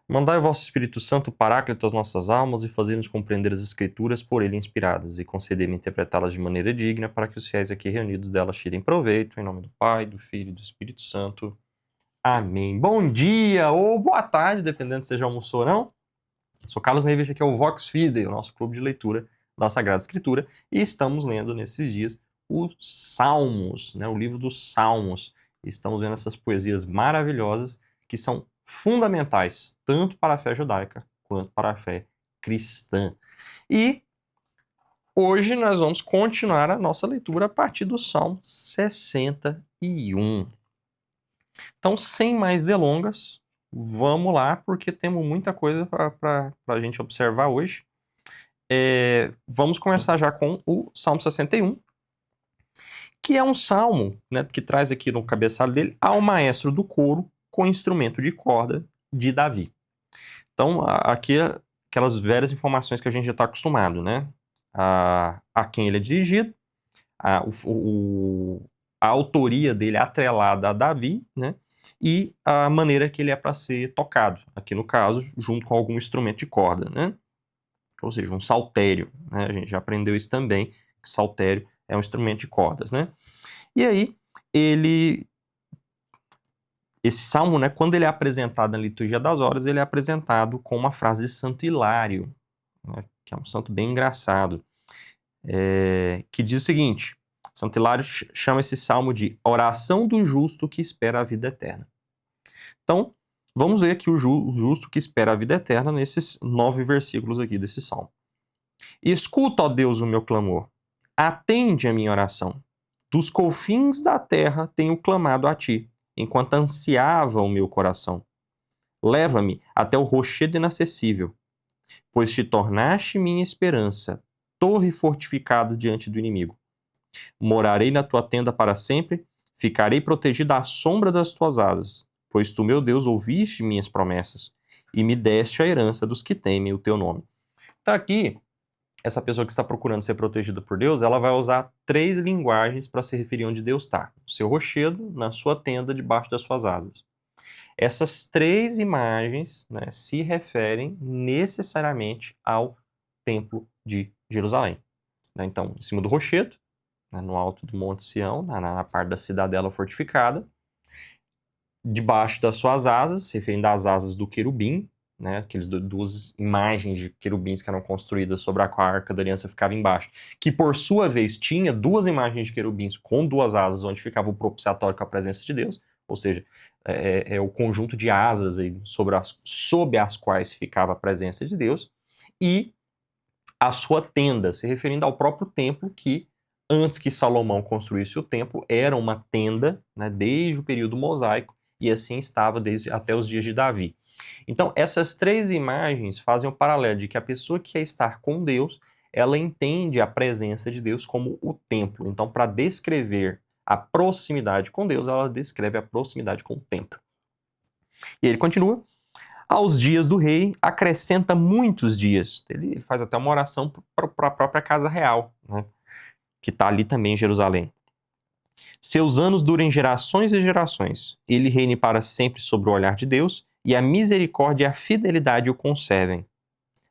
Mandai o vosso Espírito Santo, Paráclito, às nossas almas e fazei-nos compreender as Escrituras por ele inspiradas, e concedei-me interpretá-las de maneira digna, para que os fiéis aqui reunidos delas tirem proveito, em nome do Pai, do Filho e do Espírito Santo. Amém. Bom dia ou boa tarde, dependendo se você já almoçou ou não. Sou Carlos Neves, aqui é o Vox Fidei, o nosso clube de leitura da Sagrada Escritura, e estamos lendo nesses dias os Salmos, né, o livro dos Salmos. Estamos vendo essas poesias maravilhosas que são fundamentais tanto para a fé judaica quanto para a fé cristã. E hoje nós vamos continuar a nossa leitura a partir do Salmo 61. Então, sem mais delongas, vamos lá, porque temos muita coisa para a gente observar hoje. Vamos começar já com o Salmo 61, que é um salmo, né, que traz aqui no cabeçalho dele ao maestro do coro com instrumento de corda de Davi. Então, aqui aquelas velhas informações que a gente já está acostumado, né? A quem ele é dirigido, a autoria dele atrelada a Davi, né? E a maneira que ele é para ser tocado, aqui no caso, junto com algum instrumento de corda, né? Ou seja, um saltério, né? A gente já aprendeu isso também, que saltério é um instrumento de cordas, né? E aí, esse salmo, né, quando ele é apresentado na liturgia das horas, ele é apresentado com uma frase de Santo Hilário, né, que é um santo bem engraçado, que diz o seguinte: Santo Hilário chama esse salmo de oração do justo que espera a vida eterna. Então, vamos ver aqui o justo que espera a vida eterna nesses 9 versículos aqui desse salmo. Escuta, ó Deus, o meu clamor. Atende a minha oração. Dos confins da terra tenho clamado a ti, enquanto ansiava o meu coração. Leva-me até o rochedo inacessível, pois te tornaste minha esperança, torre fortificada diante do inimigo. Morarei na tua tenda para sempre, ficarei protegido à sombra das tuas asas, pois tu, meu Deus, ouviste minhas promessas e me deste a herança dos que temem o teu nome. Então aqui, essa pessoa que está procurando ser protegida por Deus, ela vai usar 3 linguagens para se referir onde Deus está. No seu rochedo, na sua tenda, debaixo das suas asas. Essas 3 imagens, né, se referem necessariamente ao Templo de Jerusalém. Então, em cima do rochedo, né, no alto do Monte Sião, na parte da cidadela fortificada, debaixo das suas asas, se referindo às asas do querubim, né, aquelas 2 imagens de querubins que eram construídas sobre a qual a Arca da Aliança ficava embaixo, que por sua vez tinha 2 imagens de querubins com 2 asas, onde ficava o propiciatório com a presença de Deus, ou seja, é o conjunto de asas aí sob as quais ficava a presença de Deus, e a sua tenda, se referindo ao próprio templo que, antes que Salomão construísse o templo, era uma tenda, né, desde o período mosaico, e assim estava até os dias de Davi. Então, essas 3 imagens fazem o paralelo de que a pessoa que quer estar com Deus, ela entende a presença de Deus como o templo. Então, para descrever a proximidade com Deus, ela descreve a proximidade com o templo. E ele continua: aos dias do rei, acrescenta muitos dias. Ele faz até uma oração para a própria casa real, né, que está ali também em Jerusalém. Seus anos durem gerações e gerações. Ele reine para sempre sobre o olhar de Deus, e a misericórdia e a fidelidade o conservem.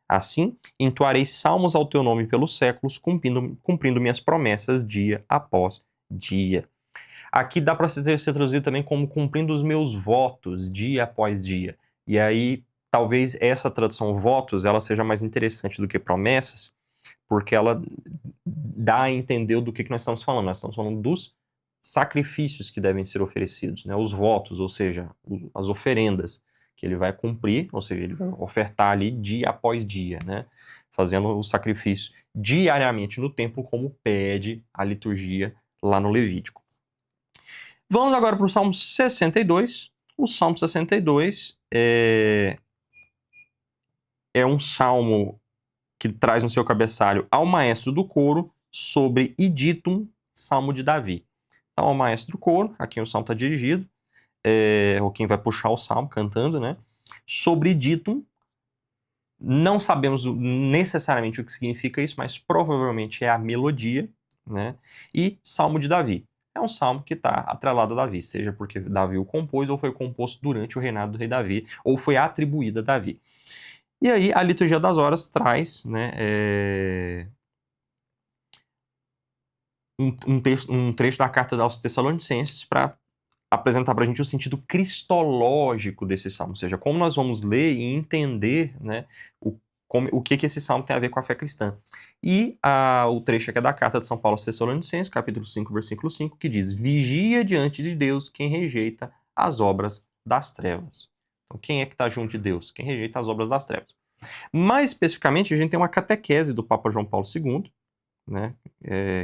Assim, entoarei salmos ao teu nome pelos séculos, cumprindo minhas promessas dia após dia. Aqui dá para ser traduzido também como cumprindo os meus votos dia após dia. E aí, talvez essa tradução votos, ela seja mais interessante do que promessas, porque ela dá a entender do que nós estamos falando. Nós estamos falando dos sacrifícios que devem ser oferecidos, né? Os votos, ou seja, as oferendas que ele vai cumprir, ou seja, ele vai ofertar ali dia após dia, né? Fazendo o sacrifício diariamente no templo, como pede a liturgia lá no Levítico. Vamos agora para o Salmo 62. O Salmo 62 é um salmo que traz no seu cabeçalho ao maestro do coro sobre Iditum, Salmo de Davi. Então, ao maestro do coro, a quem o salmo está dirigido, ou quem vai puxar o salmo cantando, né? Sobre Iditum, não sabemos necessariamente o que significa isso, mas provavelmente é a melodia, né? E Salmo de Davi. é um salmo que está atrelado a Davi, seja porque Davi o compôs ou foi composto durante o reinado do rei Davi, ou foi atribuído a Davi. E aí a liturgia das horas traz, né, um trecho da carta aos Tessalonicenses para apresentar para a gente o sentido cristológico desse salmo, ou seja, como nós vamos ler e entender, né, o que esse salmo tem a ver com a fé cristã. E o trecho aqui é da carta de São Paulo aos Tessalonicenses, capítulo 5, versículo 5, que diz: vigia diante de Deus quem rejeita as obras das trevas. Então, quem é que está junto de Deus? Quem rejeita as obras das trevas. Mais especificamente, a gente tem uma catequese do Papa João Paulo II, né,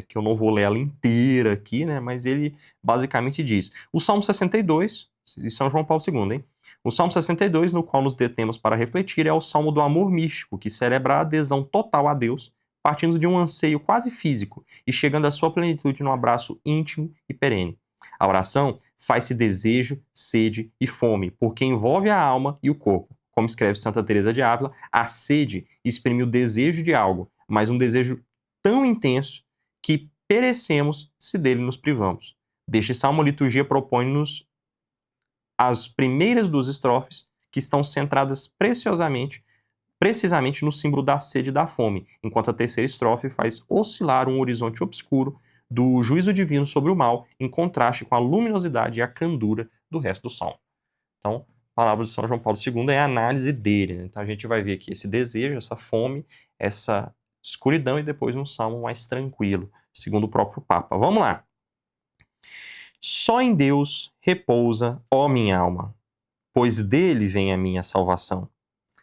que eu não vou ler ela inteira aqui, né, mas ele basicamente diz: o Salmo 62, de São João Paulo II, hein? O Salmo 62, no qual nos detemos para refletir, é o Salmo do amor místico, que celebra a adesão total a Deus, partindo de um anseio quase físico e chegando à sua plenitude num abraço íntimo e perene. A oração faz-se desejo, sede e fome, porque envolve a alma e o corpo. Como escreve Santa Teresa de Ávila, a sede exprime o desejo de algo, mas um desejo tão intenso que perecemos se dele nos privamos. Deste salmo, a liturgia propõe-nos as primeiras duas estrofes, que estão centradas precisamente no símbolo da sede e da fome, enquanto a terceira estrofe faz oscilar um horizonte obscuro do juízo divino sobre o mal, em contraste com a luminosidade e a candura do resto do salmo. Então, a palavra de São João Paulo II é a análise dele, né? Então a gente vai ver aqui esse desejo, essa fome, essa escuridão e depois um salmo mais tranquilo, segundo o próprio Papa. Vamos lá. Só em Deus repousa, ó minha alma, pois dele vem a minha salvação.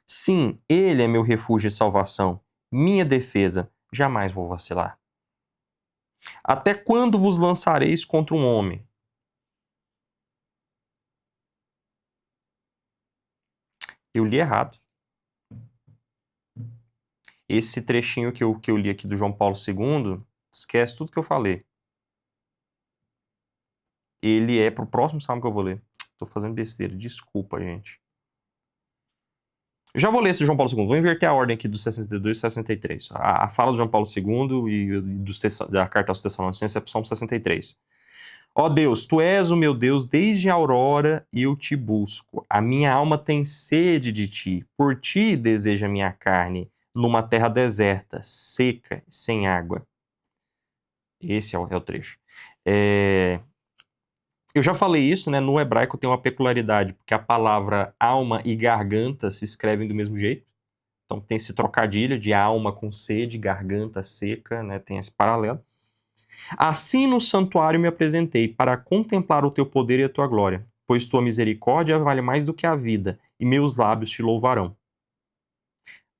Sim, ele é meu refúgio e salvação, minha defesa, jamais vou vacilar. Até quando vos lançareis contra um homem? Eu li errado. Esse trechinho que eu li aqui do João Paulo II, esquece tudo que eu falei. Ele é pro próximo salmo que eu vou ler. Tô fazendo besteira, desculpa, gente. Já vou ler esse João Paulo II, vou inverter a ordem aqui dos 62 e 63. A fala do João Paulo II e da carta aos Tessalonicenses é pro Salmo 63. Ó Deus, tu és o meu Deus desde a aurora e eu te busco. A minha alma tem sede de ti, por ti deseja a minha carne, numa terra deserta, seca, sem água. Esse é o trecho. Eu já falei isso, né? No hebraico tem uma peculiaridade, porque a palavra alma e garganta se escrevem do mesmo jeito. Então tem esse trocadilho de alma com sede, garganta seca, né? Tem esse paralelo. Assim no santuário me apresentei para contemplar o teu poder e a tua glória, pois tua misericórdia vale mais do que a vida, e meus lábios te louvarão.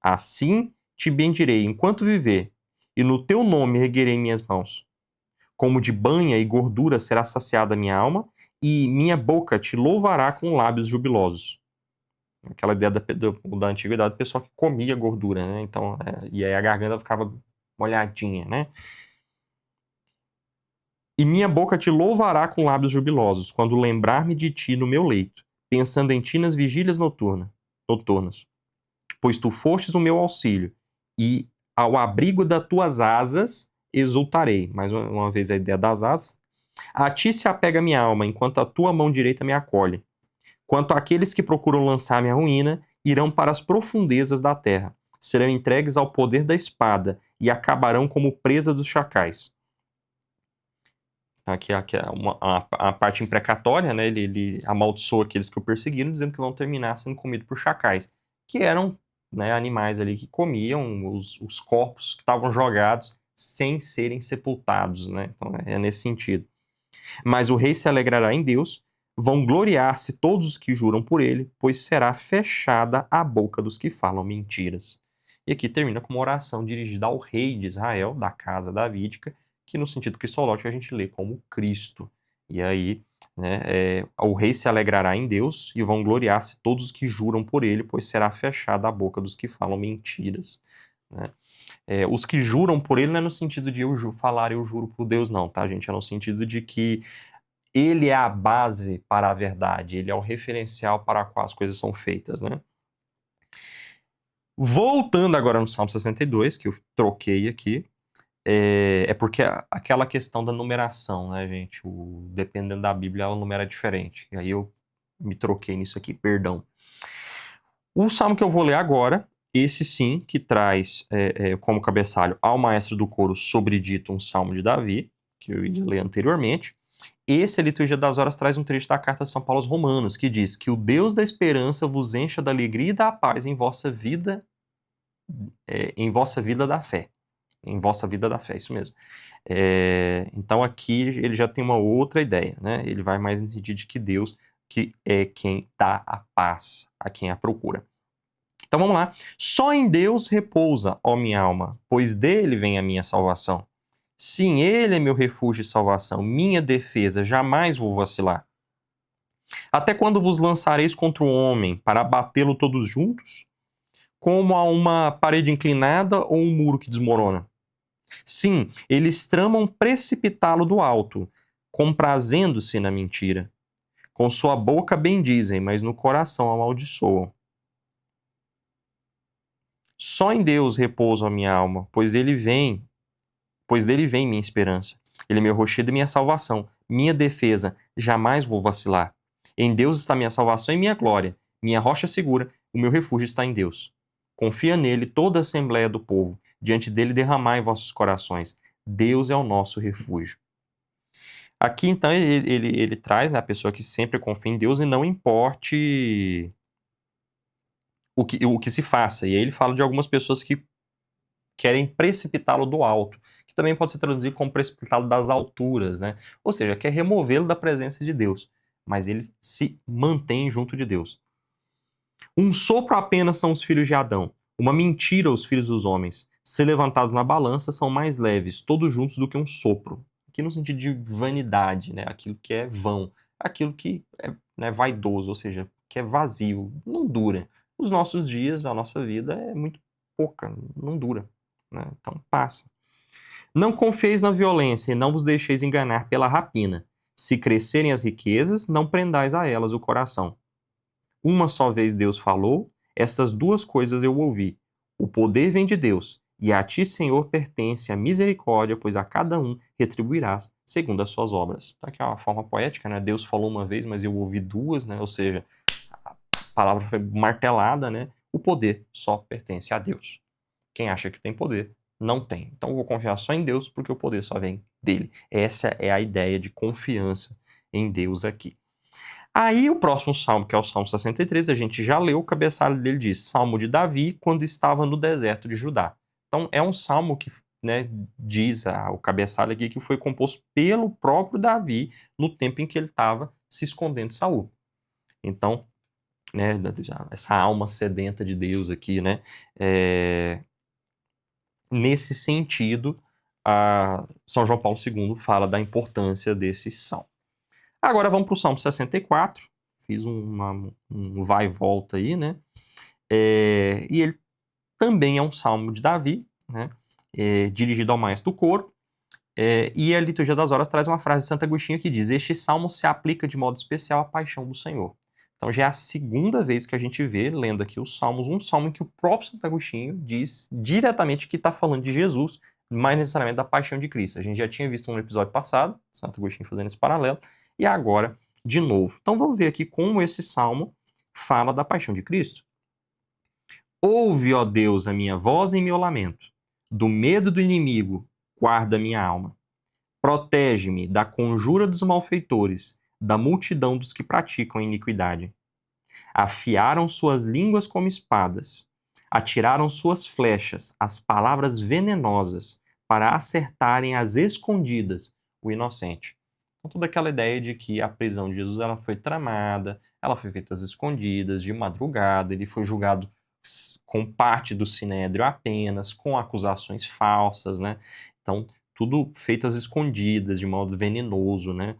Assim te bendirei enquanto viver, e no teu nome erguerei minhas mãos. Como de banha e gordura será saciada minha alma, e minha boca te louvará com lábios jubilosos. Aquela ideia da antiguidade, do pessoal que comia gordura, né? Então, e aí a garganta ficava molhadinha, né? E minha boca te louvará com lábios jubilosos, quando lembrar-me de ti no meu leito, pensando em ti nas vigílias noturnas. Pois tu fostes o meu auxílio, e ao abrigo das tuas asas exultarei. Mais uma vez a ideia das asas. A ti se apega minha alma, enquanto a tua mão direita me acolhe. Quanto àqueles que procuram lançar minha ruína, irão para as profundezas da terra. Serão entregues ao poder da espada e acabarão como presa dos chacais. Aqui é a parte imprecatória, né? Ele amaldiçoa aqueles que o perseguiram, dizendo que vão terminar sendo comidos por chacais, que eram, né, animais ali que comiam os corpos que estavam jogados sem serem sepultados, né? Então é nesse sentido. Mas o rei se alegrará em Deus, vão gloriar-se todos os que juram por ele, pois será fechada a boca dos que falam mentiras. E aqui termina com uma oração dirigida ao rei de Israel, da casa davídica, que no sentido cristológico a gente lê como Cristo. E aí, né, o rei se alegrará em Deus e vão gloriar-se todos os que juram por ele, pois será fechada a boca dos que falam mentiras. Né? Os que juram por ele não é no sentido de eu juro por Deus, não, tá, gente? É no sentido de que ele é a base para a verdade, ele é o referencial para o qual as coisas são feitas, né? Voltando agora no Salmo 62, que eu troquei aqui, é porque aquela questão da numeração, né, gente? Dependendo da Bíblia, ela numera diferente. E aí eu me troquei nisso aqui, perdão. O salmo que eu vou ler agora, esse sim, que traz como cabeçalho ao maestro do coro sobredito um salmo de Davi, que eu ia ler anteriormente. Esse, a Liturgia das Horas, traz um trecho da carta de São Paulo aos Romanos, que diz que o Deus da esperança vos encha da alegria e da paz em vossa vida da fé. Em vossa vida da fé, isso mesmo. Então aqui ele já tem uma outra ideia, né? Ele vai mais no sentido de que Deus que é quem dá a paz a quem a procura. Então vamos lá. Só em Deus repousa, ó minha alma, pois dele vem a minha salvação. Sim, ele é meu refúgio e salvação, minha defesa, jamais vou vacilar. Até quando vos lançareis contra o homem, para abatê-lo todos juntos? Como a uma parede inclinada ou um muro que desmorona? Sim, eles tramam precipitá-lo do alto, comprazendo-se na mentira. Com sua boca bendizem, mas no coração amaldiçoam. Só em Deus repouso a minha alma, pois dele vem minha esperança. Ele é meu rochedo e minha salvação, minha defesa, jamais vou vacilar. Em Deus está minha salvação e minha glória, minha rocha segura, o meu refúgio está em Deus. Confia nele toda a assembleia do povo, diante dele derramai vossos corações. Deus é o nosso refúgio. Aqui, então, ele traz, né, a pessoa que sempre confia em Deus e não importe o que se faça. E aí ele fala de algumas pessoas que querem precipitá-lo do alto, que também pode ser traduzido como precipitá-lo das alturas, né? Ou seja, quer removê-lo da presença de Deus, mas ele se mantém junto de Deus. Um sopro apenas são os filhos de Adão, uma mentira os filhos dos homens. Se levantados na balança, são mais leves, todos juntos, do que um sopro. Aqui no sentido de vanidade, né? Aquilo que é vão, aquilo que é, né, vaidoso, ou seja, que é vazio, não dura. Os nossos dias, a nossa vida é muito pouca, não dura, né? Então passa. Não confieis na violência e não vos deixeis enganar pela rapina. Se crescerem as riquezas, não prendais a elas o coração. Uma só vez Deus falou, estas duas coisas eu ouvi. O poder vem de Deus, e a ti, Senhor, pertence a misericórdia, pois a cada um retribuirás segundo as suas obras. Então, aqui é uma forma poética, né? Deus falou uma vez, mas eu ouvi duas, né? Ou seja, a palavra foi martelada, né? O poder só pertence a Deus. Quem acha que tem poder, não tem. Então eu vou confiar só em Deus, porque o poder só vem dele. Essa é a ideia de confiança em Deus aqui. Aí o próximo salmo, que é o Salmo 63, a gente já leu, o cabeçalho dele diz, Salmo de Davi, quando estava no deserto de Judá. Então é um salmo que, né, diz o cabeçalho aqui que foi composto pelo próprio Davi no tempo em que ele estava se escondendo de Saul. Então, né, essa alma sedenta de Deus aqui, né, nesse sentido, São João Paulo II fala da importância desse salmo. Agora vamos para o Salmo 64. Fiz um vai e volta aí, né? E ele também é um salmo de Davi, né? Dirigido ao maestro do coro. E a Liturgia das Horas traz uma frase de Santo Agostinho que diz: este salmo se aplica de modo especial à paixão do Senhor. Então já é a segunda vez que a gente vê, lendo aqui os salmos, um salmo em que o próprio Santo Agostinho diz diretamente que está falando de Jesus, mais necessariamente da paixão de Cristo. A gente já tinha visto no episódio passado, Santo Agostinho fazendo esse paralelo, e agora, de novo. Então vamos ver aqui como esse salmo fala da paixão de Cristo. Ouve, ó Deus, a minha voz em meu lamento. Do medo do inimigo, guarda minha alma. Protege-me da conjura dos malfeitores, da multidão dos que praticam iniquidade. Afiaram suas línguas como espadas, atiraram suas flechas, as palavras venenosas, para acertarem às escondidas o inocente. Então, toda aquela ideia de que a prisão de Jesus ela foi tramada, ela foi feita às escondidas, de madrugada, ele foi julgado com parte do sinédrio apenas, com acusações falsas, né? Então, tudo feito às escondidas, de modo venenoso, né?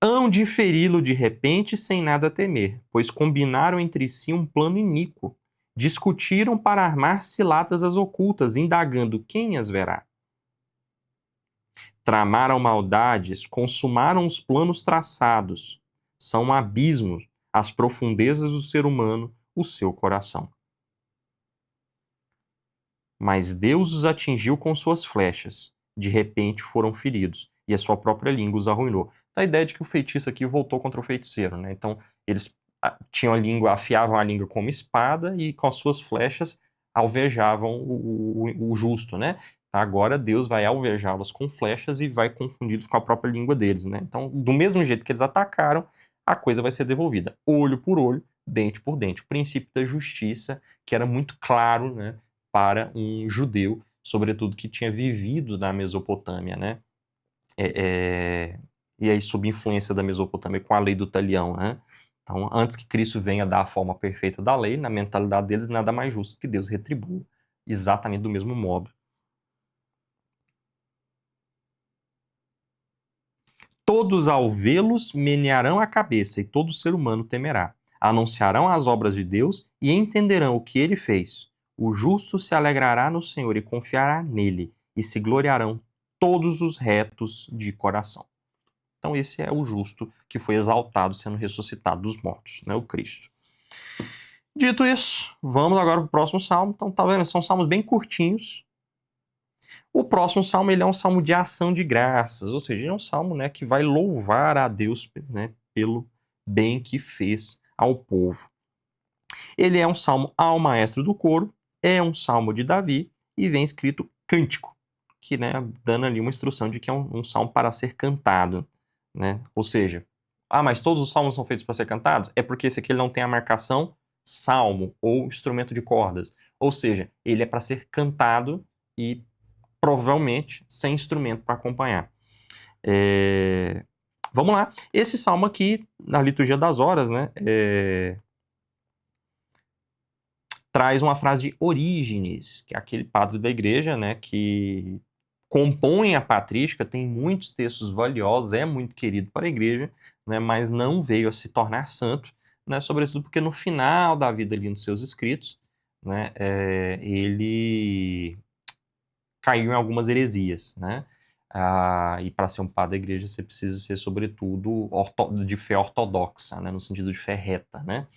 Hão de feri-lo de repente sem nada temer, pois combinaram entre si um plano iníquo. Discutiram para armar ciladas as ocultas, indagando quem as verá. Tramaram maldades, consumaram os planos traçados. São abismos, as profundezas do ser humano, o seu coração. Mas Deus os atingiu com suas flechas. De repente foram feridos, e a sua própria língua os arruinou. Então, a ideia de que o feitiço aqui voltou contra o feiticeiro, né? Então, eles tinham a língua, afiavam a língua como espada e com as suas flechas alvejavam o justo, né? Agora Deus vai alvejá-los com flechas e vai confundi-los com a própria língua deles, né? Então, do mesmo jeito que eles atacaram, a coisa vai ser devolvida. Olho por olho, dente por dente. O princípio da justiça, que era muito claro, né, para um judeu, sobretudo que tinha vivido na Mesopotâmia, né? E aí, sob influência da Mesopotâmia, com a lei do talião, né? Então, antes que Cristo venha dar a forma perfeita da lei, na mentalidade deles, nada mais justo que Deus retribua exatamente do mesmo modo. Todos ao vê-los menearão a cabeça, e todo ser humano temerá. Anunciarão as obras de Deus e entenderão o que ele fez. O justo se alegrará no Senhor e confiará nele, e se gloriarão todos os retos de coração. Então esse é o justo que foi exaltado, sendo ressuscitado dos mortos, né, o Cristo. Dito isso, vamos agora para o próximo salmo. Então, tá vendo? São salmos bem curtinhos. O próximo salmo, ele é um salmo de ação de graças, ou seja, ele é um salmo, né, que vai louvar a Deus, né, pelo bem que fez ao povo. Ele é um salmo ao maestro do coro, é um salmo de Davi e vem escrito cântico, que, né, dando ali uma instrução de que é um salmo para ser cantado, né? Ou seja, mas todos os salmos são feitos para ser cantados? É porque esse aqui ele não tem a marcação salmo ou instrumento de cordas, ou seja, ele é para ser cantado e provavelmente sem instrumento para acompanhar. Vamos lá. Esse salmo aqui, na liturgia das horas, né, traz uma frase de Orígenes, que é aquele padre da igreja, né, que compõe a patrística, tem muitos textos valiosos, é muito querido para a igreja, né, mas não veio a se tornar santo, né, sobretudo porque no final da vida ali nos seus escritos, né, ele caiu em algumas heresias, né? E para ser um padre da igreja você precisa ser, sobretudo, de fé ortodoxa, né? No sentido de fé reta, né?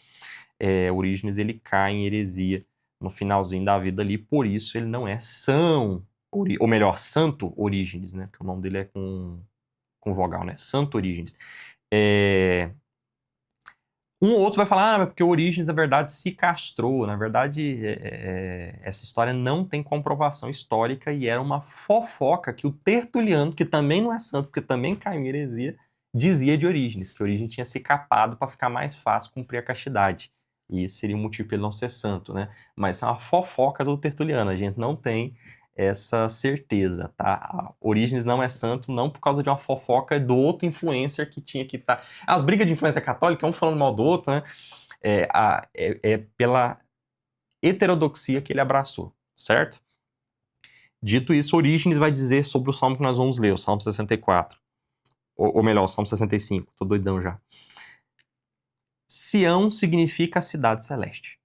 Orígenes, ele cai em heresia no finalzinho da vida ali, por isso ele não é ou melhor, Santo Orígenes, né? Porque o nome dele é com vogal, né? Santo Orígenes. Um ou outro vai falar, porque o Orígenes, na verdade, se castrou. Na verdade, essa história não tem comprovação histórica e era uma fofoca que o Tertuliano, que também não é santo, porque também caiu em heresia, dizia de Orígenes, que Orígenes tinha se capado para ficar mais fácil cumprir a castidade. E esse seria o motivo para ele não ser santo, né? Mas é uma fofoca do Tertuliano, a gente não tem essa certeza, tá? Orígenes não é santo não por causa de uma fofoca do outro influencer que tinha que estar... As brigas de influência católica, um falando mal do outro, né? É pela heterodoxia que ele abraçou, certo? Dito isso, Orígenes vai dizer sobre o salmo que nós vamos ler, o Salmo 64. Ou melhor, o Salmo 65, tô doidão já. Sião significa a cidade celeste.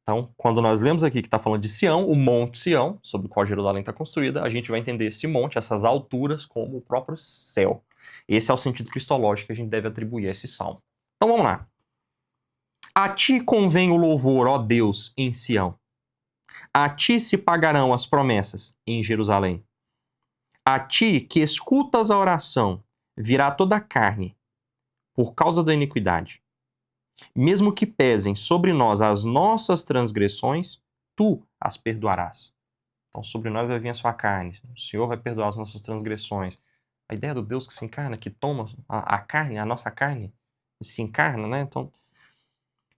Então, quando nós lemos aqui que está falando de Sião, o Monte Sião, sobre o qual Jerusalém está construída, a gente vai entender esse monte, essas alturas, como o próprio céu. Esse é o sentido cristológico que a gente deve atribuir a esse salmo. Então, vamos lá. A ti convém o louvor, ó Deus, em Sião. A ti se pagarão as promessas em Jerusalém. A ti que escutas a oração, virá toda a carne, por causa da iniquidade. Mesmo que pesem sobre nós as nossas transgressões, tu as perdoarás. Então, sobre nós vai vir a sua carne. O Senhor vai perdoar as nossas transgressões. A ideia do Deus que se encarna, que toma a carne, a nossa carne, se encarna, né? Então,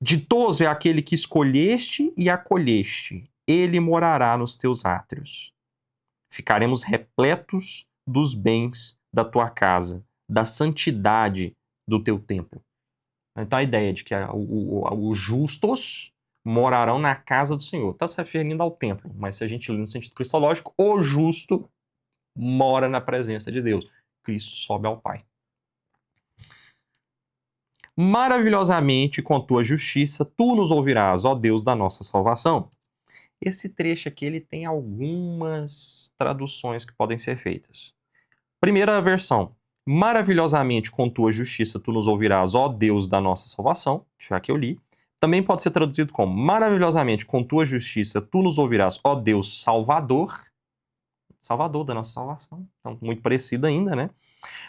ditoso é aquele que escolheste e acolheste. Ele morará nos teus átrios. Ficaremos repletos dos bens da tua casa, da santidade do teu templo. Então a ideia de que os justos morarão na casa do Senhor. Está se referindo ao templo, mas se a gente lê no sentido cristológico, o justo mora na presença de Deus. Cristo sobe ao Pai. Maravilhosamente com tua justiça, tu nos ouvirás, ó Deus da nossa salvação. Esse trecho aqui ele tem algumas traduções que podem ser feitas. Primeira versão. Maravilhosamente com tua justiça tu nos ouvirás, ó Deus da nossa salvação, que foi a que eu li. Também pode ser traduzido como: maravilhosamente com tua justiça tu nos ouvirás, ó Deus Salvador. Salvador da nossa salvação. Então, muito parecido ainda, né?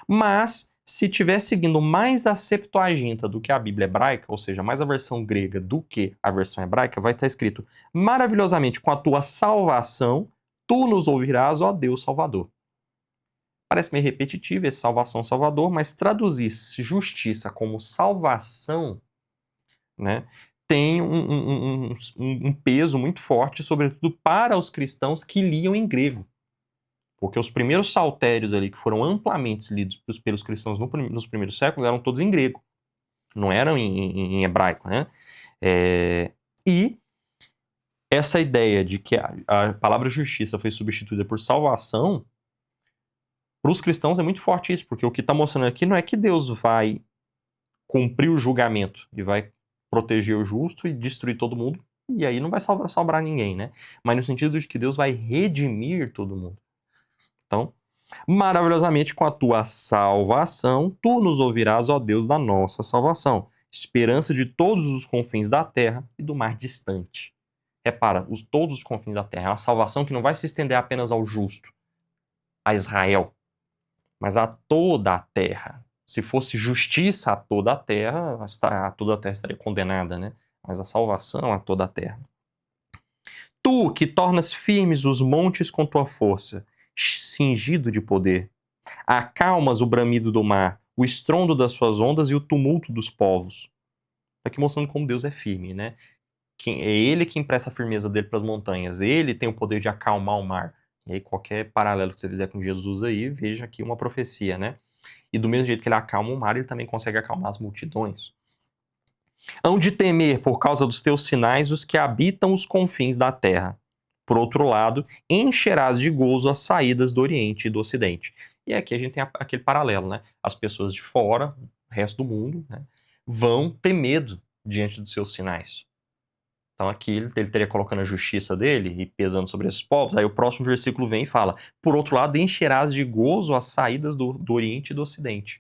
Mas, se estiver seguindo mais a Septuaginta do que a Bíblia hebraica, ou seja, mais a versão grega do que a versão hebraica, vai estar escrito: maravilhosamente com a tua salvação tu nos ouvirás, ó Deus Salvador. Parece meio repetitivo esse salvação, salvador, mas traduzir justiça como salvação, né, tem um peso muito forte, sobretudo para os cristãos que liam em grego. Porque os primeiros saltérios ali que foram amplamente lidos pelos cristãos nos primeiros séculos eram todos em grego, não eram em hebraico, né? E essa ideia de que a palavra justiça foi substituída por salvação, para os cristãos é muito forte isso, porque o que está mostrando aqui não é que Deus vai cumprir o julgamento e vai proteger o justo e destruir todo mundo, e aí não vai salvar ninguém, né? Mas no sentido de que Deus vai redimir todo mundo. Então, maravilhosamente com a tua salvação, tu nos ouvirás, ó Deus da nossa salvação, esperança de todos os confins da terra e do mar distante. Repara, todos os confins da terra. É uma salvação que não vai se estender apenas ao justo, a Israel, mas a toda a terra. Se fosse justiça a toda a terra estaria condenada, né? Mas a salvação a toda a terra. Tu que tornas firmes os montes com tua força, cingido de poder. Acalmas o bramido do mar, o estrondo das suas ondas e o tumulto dos povos. Está aqui mostrando como Deus é firme, né? É Ele que empresta a firmeza dele para as montanhas. Ele tem o poder de acalmar o mar. E aí qualquer paralelo que você fizer com Jesus aí, veja aqui uma profecia, né? E do mesmo jeito que ele acalma o mar, ele também consegue acalmar as multidões. Hão de temer por causa dos teus sinais os que habitam os confins da terra. Por outro lado, encherás de gozo as saídas do Oriente e do Ocidente. E aqui a gente tem aquele paralelo, né? As pessoas de fora, o resto do mundo, né, vão ter medo diante dos seus sinais. Então aqui ele teria colocando a justiça dele e pesando sobre esses povos. Aí o próximo versículo vem e fala: por outro lado, encherás de gozo as saídas do Oriente e do Ocidente.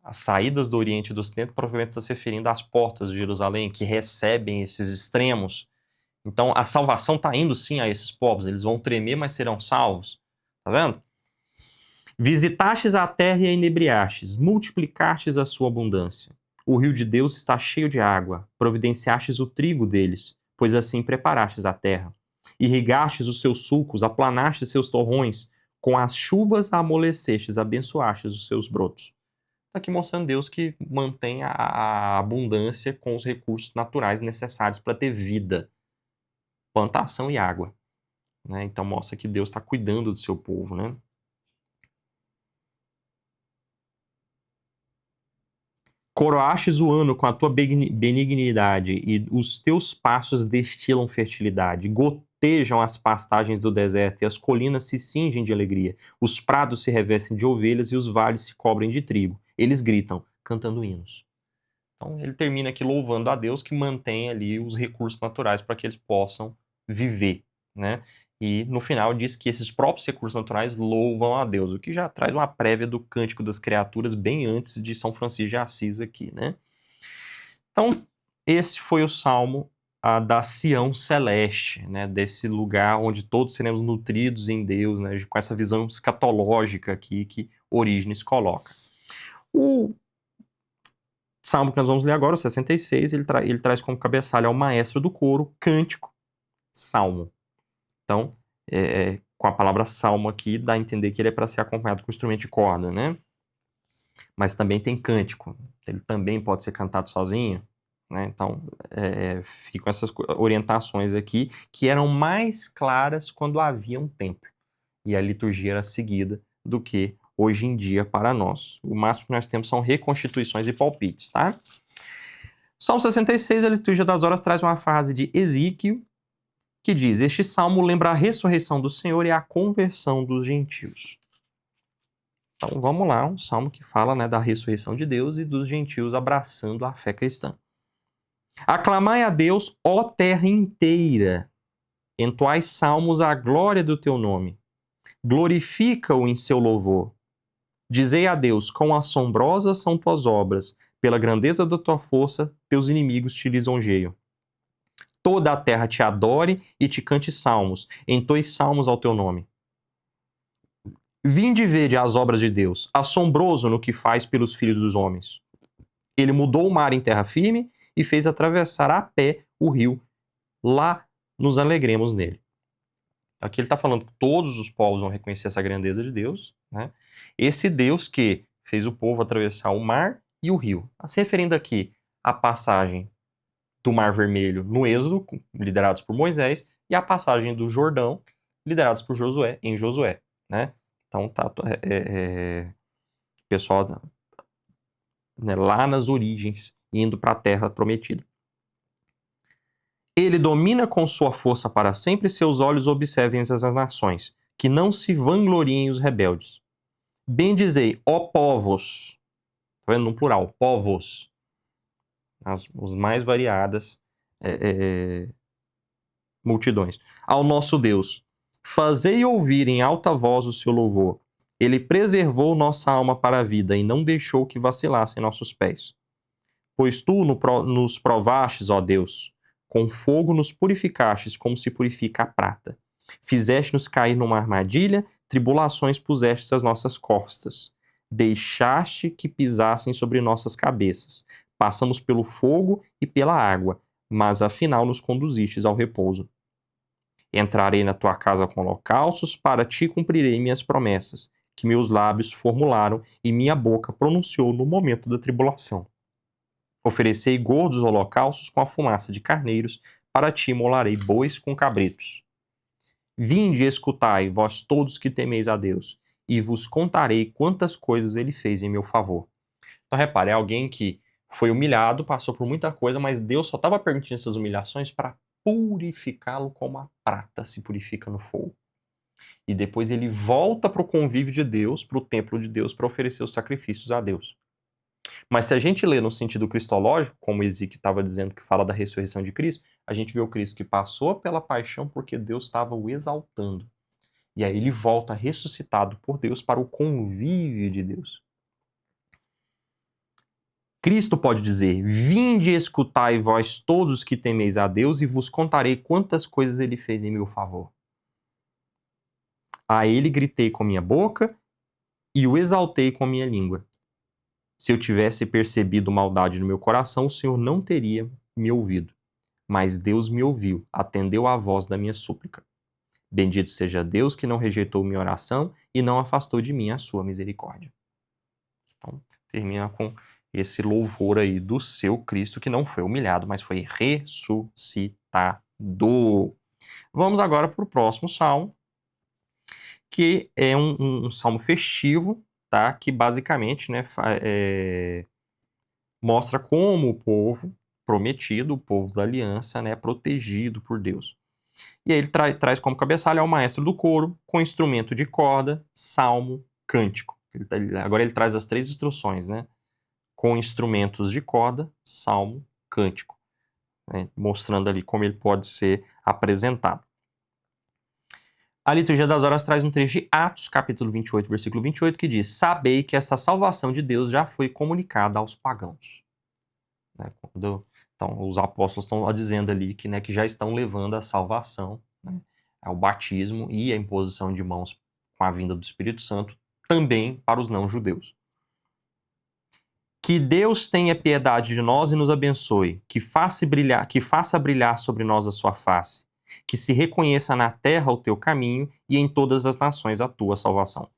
As saídas do Oriente e do Ocidente provavelmente está se referindo às portas de Jerusalém, que recebem esses extremos. Então, a salvação está indo sim a esses povos. Eles vão tremer, mas serão salvos. Tá vendo? Visitastes a terra e a inebriastes, multiplicastes a sua abundância. O rio de Deus está cheio de água, providenciastes o trigo deles, pois assim preparastes a terra. Irrigastes os seus sulcos, aplanastes seus torrões, com as chuvas a amolecestes, abençoastes os seus brotos. Está aqui mostrando Deus que mantém a abundância com os recursos naturais necessários para ter vida. Plantação e água, né? Então mostra que Deus está cuidando do seu povo, né? Coroastes o ano com a tua benignidade e os teus passos destilam fertilidade. Gotejam as pastagens do deserto e as colinas se cingem de alegria. Os prados se revestem de ovelhas e os vales se cobrem de trigo. Eles gritam, cantando hinos. Então ele termina aqui louvando a Deus que mantém ali os recursos naturais para que eles possam viver, né? E no final diz que esses próprios recursos naturais louvam a Deus, o que já traz uma prévia do Cântico das Criaturas bem antes de São Francisco de Assis aqui, né? Então, esse foi o Salmo da Sião Celeste, né? Desse lugar onde todos seremos nutridos em Deus, né? Com essa visão escatológica aqui que Orígenes coloca. O Salmo que nós vamos ler agora, o 66, ele traz como cabeçalho ao maestro do coro, cântico, salmo. Então, com a palavra salmo aqui, dá a entender que ele é para ser acompanhado com instrumento de corda, né? Mas também tem cântico. Ele também pode ser cantado sozinho, né? Então, ficam essas orientações aqui, que eram mais claras quando havia um templo. E a liturgia era seguida do que hoje em dia para nós. O máximo que nós temos são reconstituições e palpites, tá? Salmo 66, a liturgia das horas, traz uma frase de Ezequiel, que diz: este salmo lembra a ressurreição do Senhor e a conversão dos gentios. Então vamos lá, um salmo que fala, né, da ressurreição de Deus e dos gentios abraçando a fé cristã. Aclamai a Deus, ó terra inteira, entoai salmos à glória do teu nome. Glorifica-o em seu louvor. Dizei a Deus, quão assombrosas são tuas obras, Pela grandeza da tua força, teus inimigos te lisonjeiam. Toda a terra te adore e te cante salmos, entoe salmos ao teu nome. Vinde e vede as obras de Deus, assombroso no que faz pelos filhos dos homens. Ele mudou o mar em terra firme e fez atravessar a pé o rio. Lá nos alegremos nele. Aqui ele está falando que todos os povos vão reconhecer essa grandeza de Deus, né? Esse Deus que fez o povo atravessar o mar e o rio. Se referindo aqui à passagem do Mar Vermelho no Êxodo, liderados por Moisés, e a passagem do Jordão, liderados por Josué, em Josué, né? Então, pessoal, né, lá nas origens, indo para a terra prometida. Ele domina com sua força para sempre, seus olhos observem as nações, que não se vangloriem os rebeldes. Bendizei, ó povos, tá vendo no plural, povos, os mais variadas multidões, ao nosso Deus. Fazei ouvir em alta voz o seu louvor. Ele preservou nossa alma para a vida e não deixou que vacilassem nossos pés. Pois tu nos provastes, ó Deus, com fogo nos purificastes como se purifica a prata. Fizeste-nos cair numa armadilha, tribulações pusestes às nossas costas. Deixaste que pisassem sobre nossas cabeças. Passamos pelo fogo e pela água, mas afinal nos conduzistes ao repouso. Entrarei na tua casa com holocaustos, para ti cumprirei minhas promessas, que meus lábios formularam e minha boca pronunciou no momento da tribulação. Oferecei gordos holocaustos com a fumaça de carneiros, para ti molarei bois com cabritos. Vinde e escutai, vós todos que temeis a Deus, e vos contarei quantas coisas ele fez em meu favor. Então repare, é alguém que foi humilhado, passou por muita coisa, mas Deus só estava permitindo essas humilhações para purificá-lo como a prata se purifica no fogo. E depois ele volta para o convívio de Deus, para o templo de Deus, para oferecer os sacrifícios a Deus. Mas se a gente lê no sentido cristológico, como Ezequiel estava dizendo que fala da ressurreição de Cristo, a gente vê o Cristo que passou pela paixão porque Deus estava o exaltando. E aí ele volta ressuscitado por Deus para o convívio de Deus. Cristo pode dizer: vinde e escutai vós todos que temeis a Deus e vos contarei quantas coisas ele fez em meu favor. A ele gritei com minha boca e o exaltei com minha língua. Se eu tivesse percebido maldade no meu coração, o Senhor não teria me ouvido. Mas Deus me ouviu, atendeu à voz da minha súplica. Bendito seja Deus que não rejeitou minha oração e não afastou de mim a sua misericórdia. Então, termina com esse louvor aí do seu Cristo, que não foi humilhado, mas foi ressuscitado. Vamos agora para o próximo salmo, que é um salmo festivo, tá? Que basicamente, né, mostra como o povo prometido, o povo da aliança, né, é protegido por Deus. E aí ele traz como cabeçalho ao maestro do coro, com instrumento de corda, salmo, cântico. Agora ele traz as 3 instruções, né? Com instrumentos de corda, salmo, cântico, né? Mostrando ali como ele pode ser apresentado. A liturgia das horas traz um trecho de Atos, capítulo 28, versículo 28, que diz: sabei que essa salvação de Deus já foi comunicada aos pagãos. Né? Então, os apóstolos estão dizendo ali que, né, que já estão levando a salvação, né, ao batismo e a imposição de mãos com a vinda do Espírito Santo também para os não-judeus. Que Deus tenha piedade de nós e nos abençoe, que faça brilhar sobre nós a sua face, que se reconheça na terra o teu caminho e em todas as nações a tua salvação.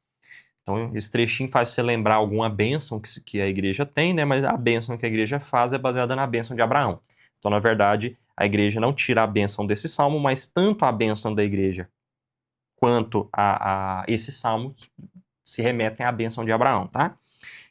Então, esse trechinho faz você lembrar alguma bênção que a igreja tem, né? Mas a bênção que a igreja faz é baseada na bênção de Abraão. Então, na verdade, a igreja não tira a bênção desse salmo, mas tanto a bênção da igreja quanto a esse salmo se remetem à bênção de Abraão, tá?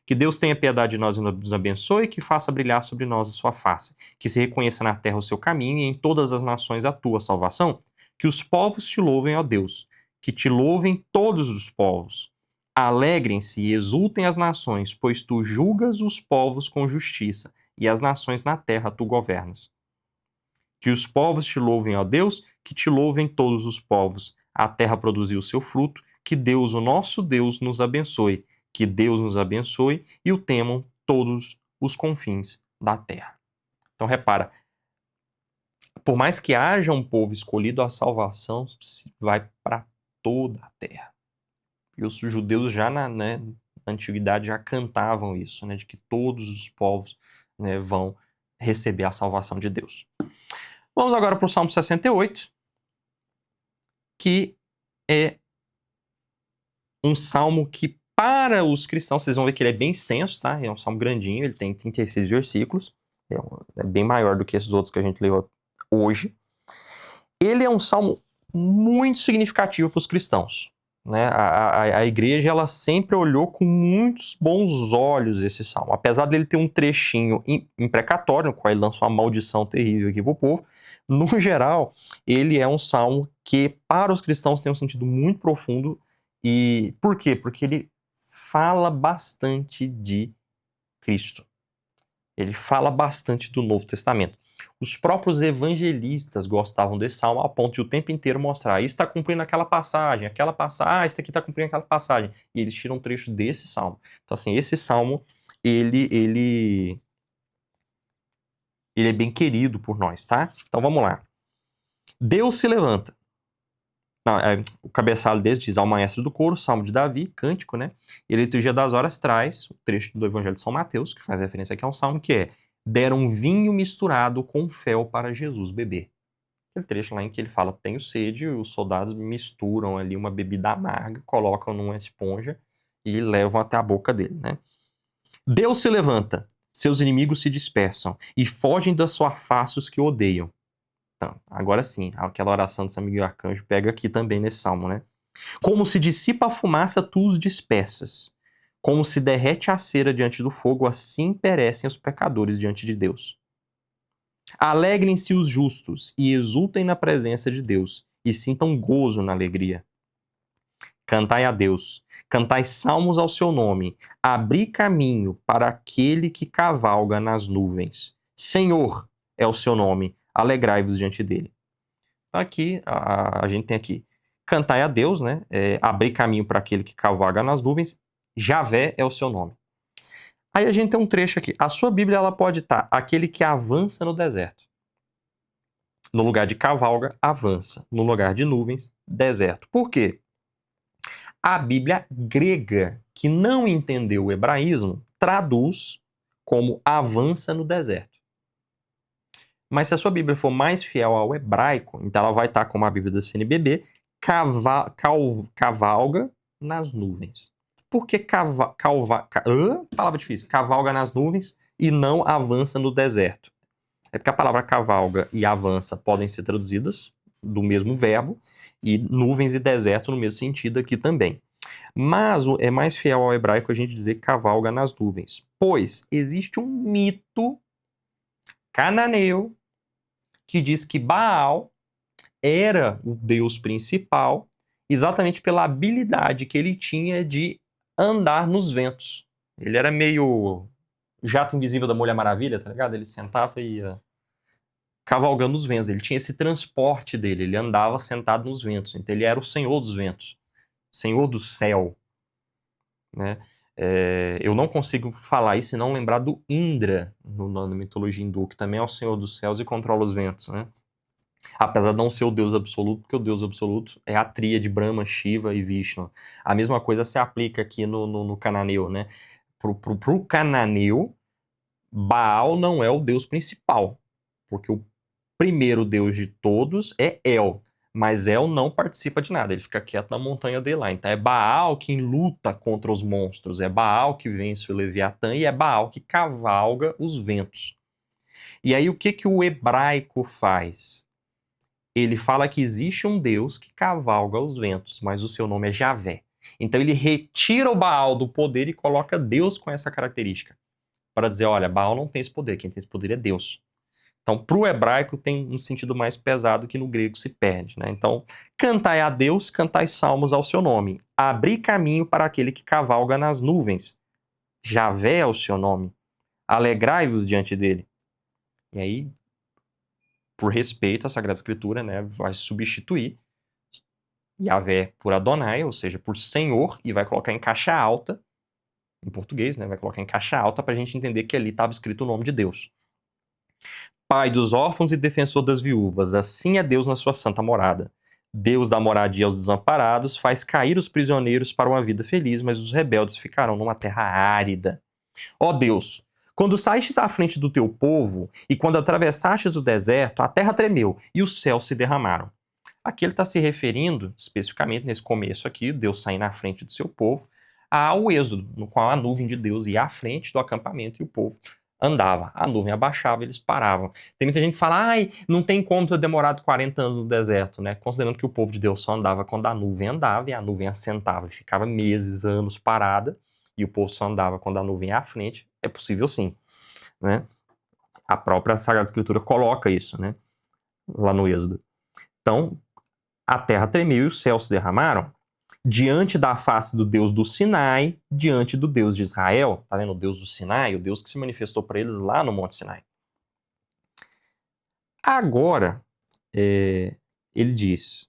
Que Deus tenha piedade de nós e nos abençoe, que faça brilhar sobre nós a sua face, que se reconheça na terra o seu caminho e em todas as nações a tua salvação, que os povos te louvem, ó Deus, que te louvem todos os povos. Alegrem-se e exultem as nações, pois tu julgas os povos com justiça, e as nações na terra tu governas. Que os povos te louvem, ó Deus, que te louvem todos os povos. A terra produziu o seu fruto, que Deus, o nosso Deus, nos abençoe. Que Deus nos abençoe e o temam todos os confins da terra. Então repara, por mais que haja um povo escolhido, a salvação vai para toda a terra. E os judeus já na antiguidade já cantavam isso, né, de que todos os povos, né, vão receber a salvação de Deus. Vamos agora para o Salmo 68, que é um salmo que, para os cristãos, vocês vão ver que ele é bem extenso, tá? É um salmo grandinho, ele tem 36 versículos, é bem maior do que esses outros que a gente leu hoje. Ele é um salmo muito significativo para os cristãos, né? A igreja, ela sempre olhou com muitos bons olhos esse salmo, apesar dele ter um trechinho imprecatório, no qual ele lança uma maldição terrível aqui para o povo. No geral, ele é um salmo que, para os cristãos, tem um sentido muito profundo. E por quê? Porque ele fala bastante de Cristo. Ele fala bastante do Novo Testamento. Os próprios evangelistas gostavam desse salmo ao ponto de o tempo inteiro mostrar: isso está cumprindo aquela passagem, isso aqui está cumprindo aquela passagem. E eles tiram um trecho desse salmo. Então, assim, esse salmo, ele é bem querido por nós, tá? Então, vamos lá. Deus se levanta. O cabeçalho desse diz: ao maestro do coro, Salmo de Davi, cântico, né? E a liturgia das horas traz o trecho do Evangelho de São Mateus, que faz referência aqui ao salmo, que é: deram vinho misturado com fel para Jesus beber. Aquele trecho lá em que ele fala: tenho sede, os soldados misturam ali uma bebida amarga, colocam numa esponja e levam até a boca dele, né? Deus se levanta, seus inimigos se dispersam e fogem da sua face os que o odeiam. Então, agora sim, aquela oração de São Miguel Arcanjo pega aqui também nesse salmo, né? Como se dissipa a fumaça, tu os dispersas. Como se derrete a cera diante do fogo, assim perecem os pecadores diante de Deus. Alegrem-se os justos e exultem na presença de Deus, e sintam gozo na alegria. Cantai a Deus, cantai salmos ao seu nome, abri caminho para aquele que cavalga nas nuvens. Senhor é o seu nome, alegrai-vos diante dele. Aqui, a gente tem aqui: cantai a Deus, né? Abrir caminho para aquele que cavalga nas nuvens. Javé é o seu nome. Aí a gente tem um trecho aqui. A sua Bíblia, ela pode estar: aquele que avança no deserto. No lugar de cavalga, avança. No lugar de nuvens, deserto. Por quê? A Bíblia grega, que não entendeu o hebraísmo, traduz como avança no deserto. Mas se a sua Bíblia for mais fiel ao hebraico, então ela vai estar como a Bíblia da CNBB, cavalga nas nuvens. Por que palavra difícil. Cavalga nas nuvens e não avança no deserto? É porque a palavra cavalga e avança podem ser traduzidas do mesmo verbo, e nuvens e deserto no mesmo sentido aqui também. Mas é mais fiel ao hebraico a gente dizer cavalga nas nuvens, pois existe um mito cananeu que diz que Baal era o deus principal exatamente pela habilidade que ele tinha de andar nos ventos. Ele era meio jato invisível da Mulher Maravilha, tá ligado? Ele sentava e ia cavalgando os ventos. Ele tinha esse transporte dele, ele andava sentado nos ventos. Então ele era o senhor dos ventos, senhor do céu, né? Eu não consigo falar isso e não lembrar do Indra na mitologia hindu, que também é o senhor dos céus e controla os ventos, né? Apesar de não ser o Deus absoluto, porque o Deus absoluto é a tríade Brahma, Shiva e Vishnu. A mesma coisa se aplica aqui no cananeu, né? Pro cananeu, Baal não é o Deus principal, porque o primeiro Deus de todos é El, mas El não participa de nada, ele fica quieto na montanha dele lá. Então é Baal quem luta contra os monstros, é Baal que vence o Leviatã e é Baal que cavalga os ventos. E aí o que o hebraico faz? Ele fala que existe um Deus que cavalga os ventos, mas o seu nome é Javé. Então ele retira o Baal do poder e coloca Deus com essa característica, para dizer: olha, Baal não tem esse poder, quem tem esse poder é Deus. Então, para o hebraico tem um sentido mais pesado que no grego se perde, né? Então, cantai a Deus, cantai salmos ao seu nome. Abri caminho para aquele que cavalga nas nuvens. Javé é o seu nome. Alegrai-vos diante dele. E aí, por respeito à Sagrada Escritura, né, vai substituir Javé por Adonai, ou seja, por Senhor, e vai colocar em caixa alta em português, né? Vai colocar em caixa alta para a gente entender que ali estava escrito o nome de Deus. Pai dos órfãos e defensor das viúvas, assim é Deus na sua santa morada. Deus dá moradia aos desamparados, faz cair os prisioneiros para uma vida feliz, mas os rebeldes ficarão numa terra árida. Ó Deus, quando saístes à frente do teu povo e quando atravessastes o deserto, a terra tremeu e os céus se derramaram. Aqui ele está se referindo, especificamente nesse começo aqui, Deus sair na frente do seu povo, ao êxodo, no qual a nuvem de Deus ia à frente do acampamento e o povo andava. A nuvem abaixava, eles paravam. Tem muita gente que fala, ai, não tem como ter demorado 40 anos no deserto, né? Considerando que o povo de Deus só andava quando a nuvem andava e a nuvem assentava e ficava meses, anos parada, e o povo só andava quando a nuvem ia à frente. É possível sim, né? A própria Sagrada Escritura coloca isso, né? Lá no Êxodo. Então, a terra tremeu e os céus se derramaram diante da face do Deus do Sinai, diante do Deus de Israel. Tá vendo? O Deus do Sinai, o Deus que se manifestou para eles lá no Monte Sinai. Agora, ele diz,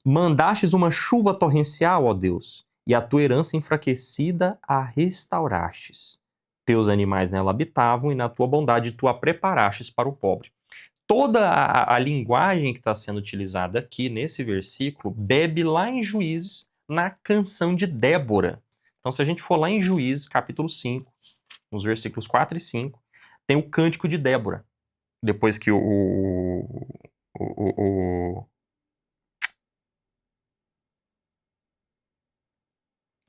mandastes uma chuva torrencial, ó Deus, e a tua herança enfraquecida a restaurastes. Teus animais nela habitavam e na tua bondade tu a preparastes para o pobre. Toda a linguagem que está sendo utilizada aqui nesse versículo bebe lá em Juízes, na canção de Débora. Então, se a gente for lá em Juízes, capítulo 5, nos versículos 4 e 5, tem o cântico de Débora. Depois que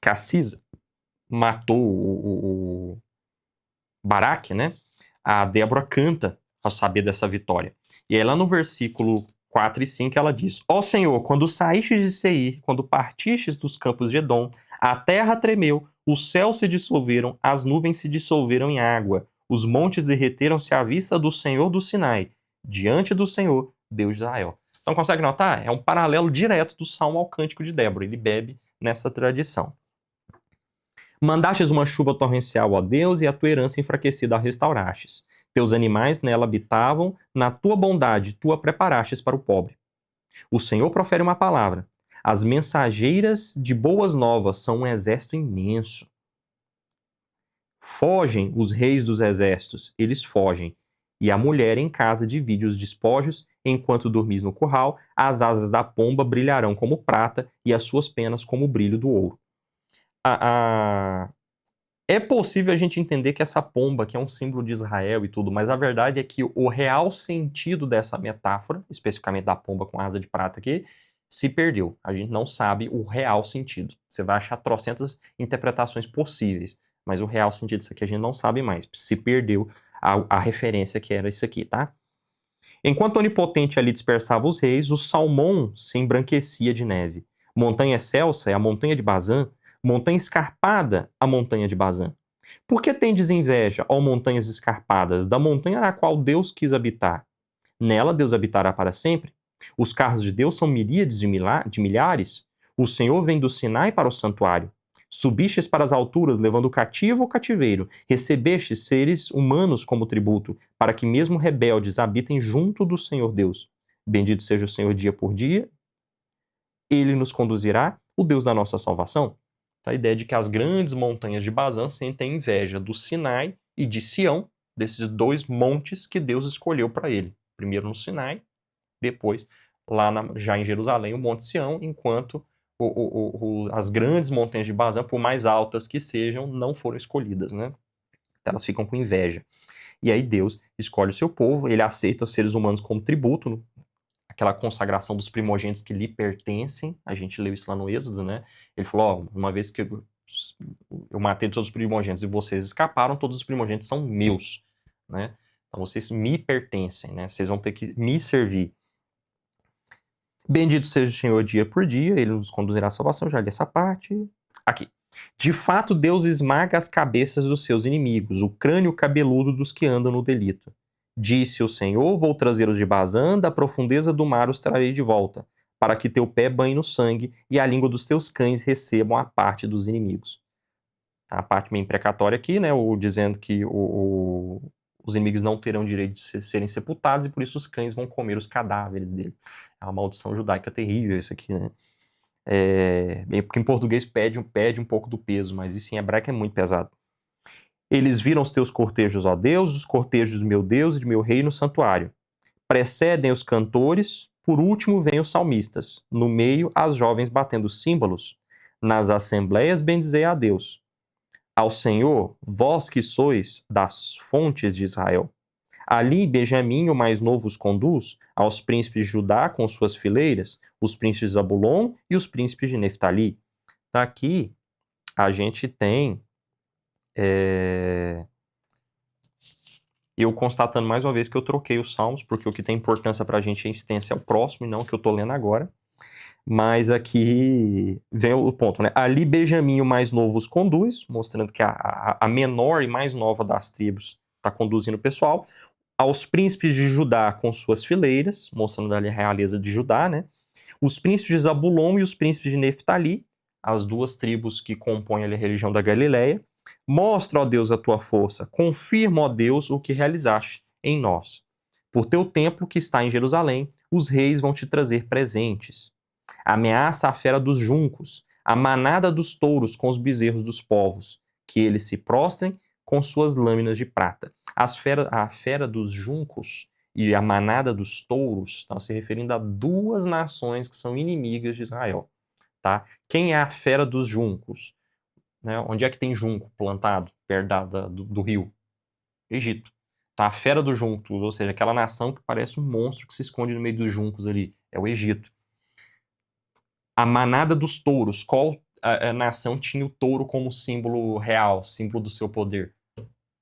Cacisa matou o Baraque, né? A Débora canta ao saber dessa vitória. E aí lá no versículo 4 e 5 ela diz, ó Senhor, quando saístes de Seir, quando partistes dos campos de Edom, a terra tremeu, os céus se dissolveram, as nuvens se dissolveram em água, os montes derreteram-se à vista do Senhor do Sinai, diante do Senhor, Deus de Israel. Então consegue notar? É um paralelo direto do Salmo ao Cântico de Débora. Ele bebe nessa tradição. Mandastes uma chuva torrencial, ó Deus, e a tua herança enfraquecida a restaurastes. Teus animais nela habitavam, na tua bondade tu a preparastes para o pobre. O Senhor profere uma palavra. As mensageiras de boas novas são um exército imenso. Fogem os reis dos exércitos, eles fogem. E a mulher em casa divide os despojos, enquanto dormis no curral, as asas da pomba brilharão como prata e as suas penas como o brilho do ouro. É possível a gente entender que essa pomba, que é um símbolo de Israel e tudo, mas a verdade é que o real sentido dessa metáfora, especificamente da pomba com asa de prata aqui, se perdeu. A gente não sabe o real sentido. Você vai achar trocentas interpretações possíveis, mas o real sentido disso aqui a gente não sabe mais. Se perdeu a referência que era isso aqui, tá? Enquanto o Onipotente ali dispersava os reis, o Salmão se embranquecia de neve. Montanha excelsa é a montanha de Bazã, montanha escarpada, a montanha de Bazã. Por que tendes inveja, ó montanhas escarpadas, da montanha na qual Deus quis habitar? Nela Deus habitará para sempre? Os carros de Deus são miríades de milhares? O Senhor vem do Sinai para o santuário. Subistes para as alturas, levando cativo o cativeiro. Recebestes seres humanos como tributo, para que mesmo rebeldes habitem junto do Senhor Deus. Bendito seja o Senhor dia por dia. Ele nos conduzirá, o Deus da nossa salvação. A ideia de que as grandes montanhas de Bazã sentem inveja do Sinai e de Sião, desses dois montes que Deus escolheu para ele. Primeiro no Sinai, depois lá já em Jerusalém, o Monte Sião, enquanto as grandes montanhas de Bazã, por mais altas que sejam, não foram escolhidas, né? Então elas ficam com inveja. E aí Deus escolhe o seu povo, ele aceita os seres humanos como tributo, aquela consagração dos primogênitos que lhe pertencem. A gente leu isso lá no Êxodo, né? Ele falou, ó, uma vez que eu matei todos os primogênitos e vocês escaparam, todos os primogênitos são meus, né? Então vocês me pertencem, né? Vocês vão ter que me servir. Bendito seja o Senhor dia por dia, ele nos conduzirá à salvação. Já li essa parte. Aqui. De fato, Deus esmaga as cabeças dos seus inimigos, o crânio cabeludo dos que andam no delito. Disse o Senhor, vou trazê-los de Bazã, da profundeza do mar os trarei de volta, para que teu pé banhe no sangue e a língua dos teus cães recebam a parte dos inimigos. A parte meio imprecatória aqui, né, dizendo que os inimigos não terão direito de serem sepultados e por isso os cães vão comer os cadáveres dele. É uma maldição judaica terrível isso aqui, né? Porque em português pede um pouco do peso, mas isso em hebraico é muito pesado. Eles viram os teus cortejos, ó Deus, os cortejos do meu Deus e de meu rei no santuário. Precedem os cantores, por último vêm os salmistas. No meio, as jovens batendo símbolos. Nas assembleias, bendizei a Deus. Ao Senhor, vós que sois das fontes de Israel. Ali Benjamim, o mais novo, os conduz, aos príncipes de Judá com suas fileiras, os príncipes de Zabulon e os príncipes de Neftali. Tá aqui, a gente tem eu constatando mais uma vez que eu troquei os salmos, porque o que tem importância para a gente é a insistência é o próximo e não o que eu estou lendo agora. Mas aqui vem o ponto, né? Ali Benjamim, o mais novo, os conduz, mostrando que a menor e mais nova das tribos está conduzindo o pessoal. Aos príncipes de Judá com suas fileiras, mostrando ali a realeza de Judá, né? Os príncipes de Zabulon e os príncipes de Neftali, as duas tribos que compõem ali a religião da Galileia. Mostra, ó Deus, a tua força. Confirma, ó Deus, o que realizaste em nós. Por teu templo que está em Jerusalém, os reis vão te trazer presentes. Ameaça a fera dos juncos, a manada dos touros com os bezerros dos povos, que eles se prostrem com suas lâminas de prata. A fera dos juncos e a manada dos touros estão se referindo a duas nações que são inimigas de Israel. Tá? Quem é a fera dos juncos? Né? Onde é que tem junco plantado perto do rio? Egito. Tá? A fera dos juncos, ou seja, aquela nação que parece um monstro que se esconde no meio dos juncos ali, é o Egito. A manada dos touros, qual a nação tinha o touro como símbolo real, símbolo do seu poder?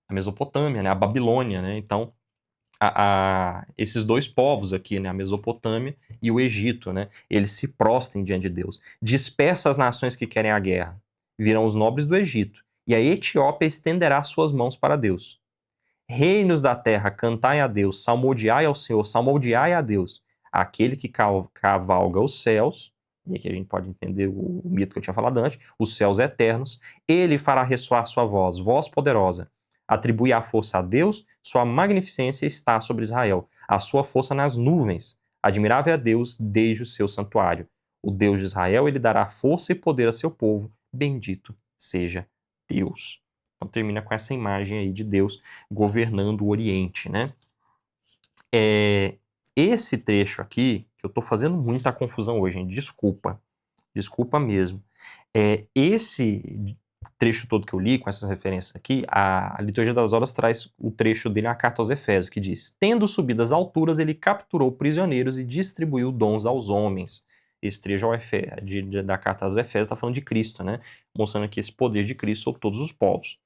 A Mesopotâmia, né? A Babilônia, né? Então, esses dois povos aqui, né? A Mesopotâmia e o Egito, né? Eles se prostrem diante de Deus. Dispersa as nações que querem a guerra. Virão os nobres do Egito. E a Etiópia estenderá suas mãos para Deus. Reinos da terra, cantai a Deus, salmodiai ao Senhor, salmodiai a Deus. Aquele que cavalga os céus, e aqui a gente pode entender o mito que eu tinha falado antes, os céus eternos, ele fará ressoar sua voz, voz poderosa. Atribui a força a Deus, sua magnificência está sobre Israel, a sua força nas nuvens. Admirável é Deus desde o seu santuário. O Deus de Israel, ele dará força e poder a seu povo. Bendito seja Deus. Então termina com essa imagem aí de Deus governando o Oriente, né? Esse trecho aqui, que eu estou fazendo muita confusão hoje, gente, desculpa mesmo. Esse trecho todo que eu li, com essas referências aqui, a Liturgia das Horas traz o trecho dele na Carta aos Efésios, que diz: tendo subido às alturas, ele capturou prisioneiros e distribuiu dons aos homens. Esse trecho da Carta aos Efésios está falando de Cristo, né? Mostrando aqui esse poder de Cristo sobre todos os povos.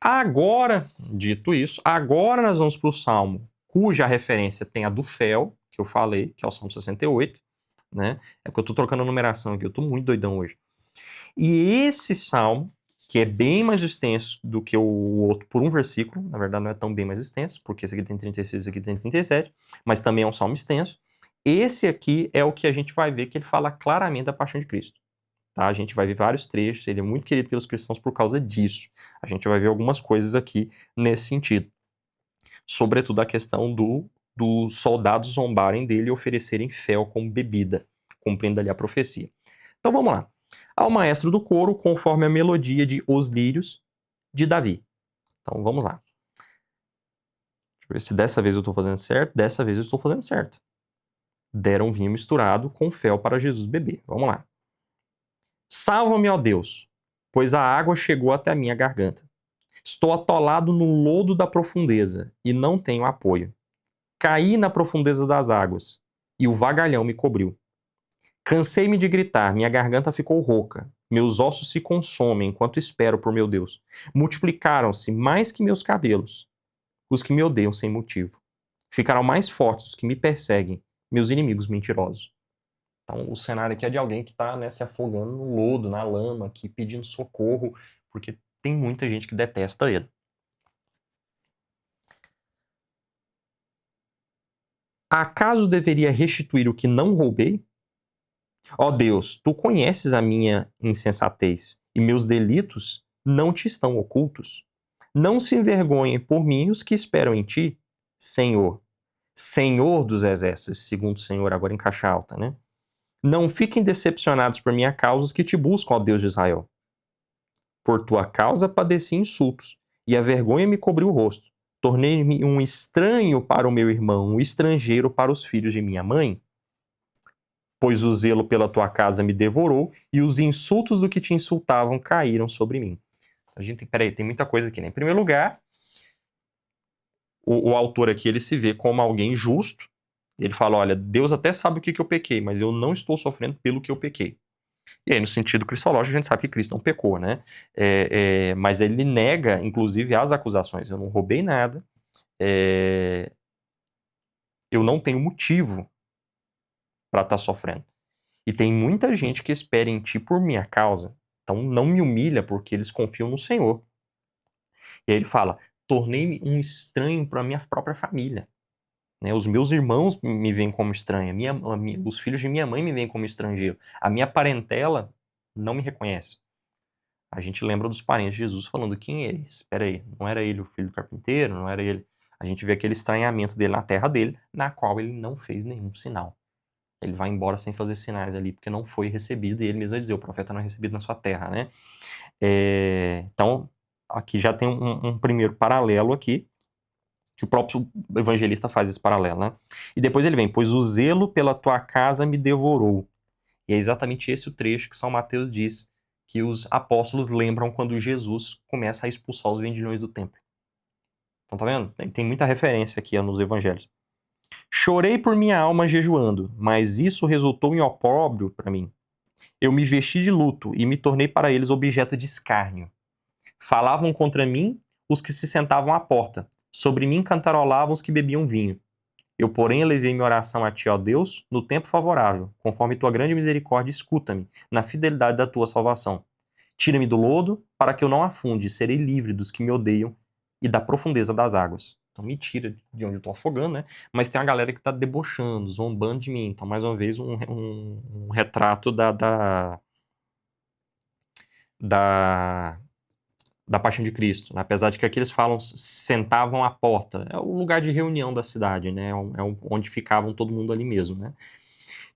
Agora, dito isso, agora nós vamos para o Salmo, cuja referência tem a do Fel, que eu falei, que é o Salmo 68, né? É porque eu estou trocando a numeração aqui, eu estou muito doidão hoje. E esse Salmo, que é bem mais extenso do que o outro por um versículo, na verdade não é tão bem mais extenso, porque esse aqui tem 36, esse aqui tem 37, mas também é um Salmo extenso. Esse aqui é o que a gente vai ver que ele fala claramente da paixão de Cristo. Tá? A gente vai ver vários trechos, ele é muito querido pelos cristãos por causa disso. A gente vai ver algumas coisas aqui nesse sentido. Sobretudo a questão dos soldados zombarem dele e oferecerem fel como bebida, cumprindo ali a profecia. Então vamos lá. Ao maestro do coro, conforme a melodia de Os Lírios, de Davi. Então vamos lá. Deixa eu ver se dessa vez eu estou fazendo certo. Dessa vez eu estou fazendo certo. Deram vinho misturado com fel para Jesus beber. Vamos lá. Salva-me, ó Deus, pois a água chegou até a minha garganta. Estou atolado no lodo da profundeza e não tenho apoio. Caí na profundeza das águas e o vagalhão me cobriu. Cansei-me de gritar, minha garganta ficou rouca. Meus ossos se consomem enquanto espero por meu Deus. Multiplicaram-se mais que meus cabelos, os que me odeiam sem motivo. Ficarão mais fortes os que me perseguem, meus inimigos mentirosos. Então, o cenário aqui é de alguém que está, né, se afogando no lodo, na lama, aqui, pedindo socorro, porque tem muita gente que detesta ele. Acaso deveria restituir o que não roubei? Ó Deus, tu conheces a minha insensatez, e meus delitos não te estão ocultos. Não se envergonhem por mim os que esperam em ti, Senhor. Senhor dos exércitos, segundo o Senhor, agora em caixa alta, né? Não fiquem decepcionados por minha causa os que te buscam, ó Deus de Israel. Por tua causa padeci insultos, e a vergonha me cobriu o rosto. Tornei-me um estranho para o meu irmão, um estrangeiro para os filhos de minha mãe. Pois o zelo pela tua casa me devorou, e os insultos do que te insultavam caíram sobre mim. A gente tem muita coisa aqui, né? Em primeiro lugar, o autor aqui, ele se vê como alguém justo. Ele fala, olha, Deus até sabe o que eu pequei, mas eu não estou sofrendo pelo que eu pequei. E aí, no sentido cristológico, a gente sabe que Cristo não pecou, né? Mas ele nega, inclusive, as acusações. Eu não roubei nada, eu não tenho motivo para estar sofrendo. E tem muita gente que espera em ti por minha causa. Então não me humilha porque eles confiam no Senhor. E aí ele fala, tornei-me um estranho para a minha própria família. Né? Os meus irmãos me veem como estranho, os filhos de minha mãe me veem como estrangeiro. A minha parentela não me reconhece. A gente lembra dos parentes de Jesus falando, quem é esse? Espera aí, não era ele o filho do carpinteiro? Não era ele? A gente vê aquele estranhamento dele na terra dele, na qual ele não fez nenhum sinal. Ele vai embora sem fazer sinais ali, porque não foi recebido, e ele mesmo vai dizer, o profeta não é recebido na sua terra, né? Então, aqui já tem um primeiro paralelo aqui, que o próprio evangelista faz esse paralelo, né? E depois ele vem, pois o zelo pela tua casa me devorou. E é exatamente esse o trecho que São Mateus diz, que os apóstolos lembram quando Jesus começa a expulsar os vendilhões do templo. Então tá vendo? Tem muita referência aqui nos evangelhos. Chorei por minha alma jejuando, mas isso resultou em opróbrio para mim. Eu me vesti de luto e me tornei para eles objeto de escárnio. Falavam contra mim os que se sentavam à porta. Sobre mim cantarolavam os que bebiam vinho. Eu, porém, elevei minha oração a ti, ó Deus, no tempo favorável. Conforme tua grande misericórdia, escuta-me, na fidelidade da tua salvação. Tira-me do lodo, para que eu não afunde, e serei livre dos que me odeiam e da profundeza das águas. Então me tira de onde eu tô afogando, né? Mas tem a galera que tá debochando, zombando de mim. Então, mais uma vez, um retrato da Paixão de Cristo. Né? Apesar de que aqui eles falam, sentavam à porta. É o lugar de reunião da cidade, né? Onde ficavam todo mundo ali mesmo, né?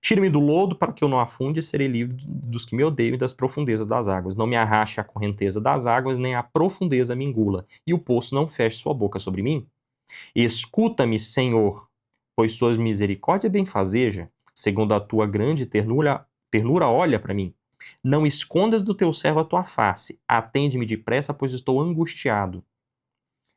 Tire-me do lodo para que eu não afunde e serei livre dos que me odeiam e das profundezas das águas. Não me arraste a correnteza das águas, nem a profundeza me engula. E o poço não feche sua boca sobre mim. Escuta-me, Senhor, pois tuas misericórdia benfazeja, segundo a tua grande ternura olha para mim. Não escondas do teu servo a tua face, atende-me depressa, pois estou angustiado.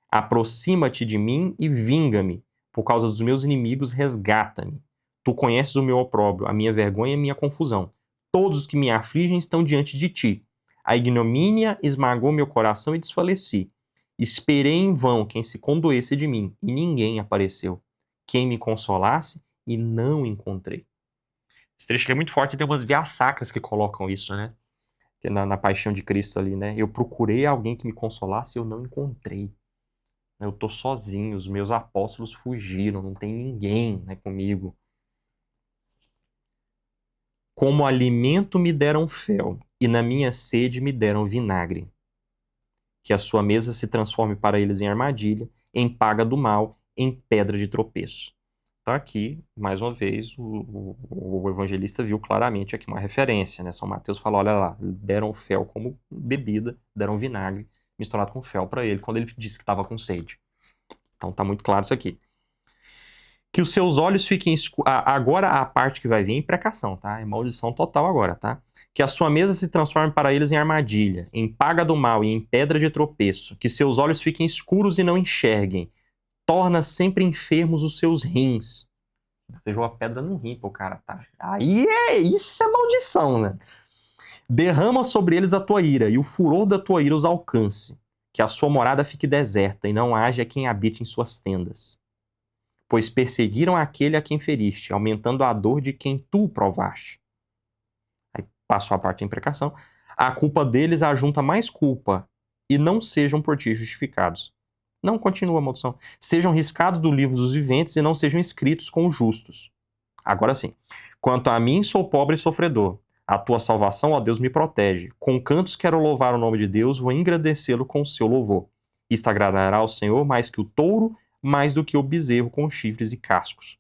Aproxima-te de mim e vinga-me, por causa dos meus inimigos, resgata-me. Tu conheces o meu opróbrio, a minha vergonha e a minha confusão. Todos os que me afligem estão diante de ti. A ignomínia esmagou meu coração e desfaleci. Esperei em vão quem se condoesse de mim, e ninguém apareceu. Quem me consolasse, e não encontrei. Esse trecho aqui é muito forte, tem umas vias sacras que colocam isso, né? Na Paixão de Cristo ali, né? Eu procurei alguém que me consolasse e eu não encontrei. Eu tô sozinho, os meus apóstolos fugiram, não tem ninguém, né, comigo. Como alimento me deram fel, e na minha sede me deram vinagre. Que a sua mesa se transforme para eles em armadilha, em paga do mal, em pedra de tropeço. Então aqui, mais uma vez, o evangelista viu claramente aqui uma referência, né? São Mateus fala, olha lá, deram fel como bebida, deram vinagre misturado com fel para ele, quando ele disse que estava com sede. Então tá muito claro isso aqui. Que os seus olhos fiquem escuros. Agora a parte que vai vir é imprecação, tá? É maldição total agora, tá? Que a sua mesa se transforme para eles em armadilha, em paga do mal e em pedra de tropeço. Que seus olhos fiquem escuros e não enxerguem. Torna sempre enfermos os seus rins. Você joga a pedra no rim pro cara, tá? Aí isso é maldição, né? Derrama sobre eles a tua ira, e o furor da tua ira os alcance. Que a sua morada fique deserta, e não haja quem habite em suas tendas. Pois perseguiram aquele a quem feriste, aumentando a dor de quem tu provaste. Aí passou a parte da imprecação. A culpa deles ajunta mais culpa, e não sejam por ti justificados. Não continua a maldição. Sejam riscados do livro dos viventes e não sejam escritos com os justos. Agora sim. Quanto a mim, sou pobre e sofredor. A tua salvação, ó Deus, me protege. Com cantos quero louvar o nome de Deus, vou engrandecê-lo com o seu louvor. Isto agradará ao Senhor mais que o touro, mais do que o bezerro com chifres e cascos.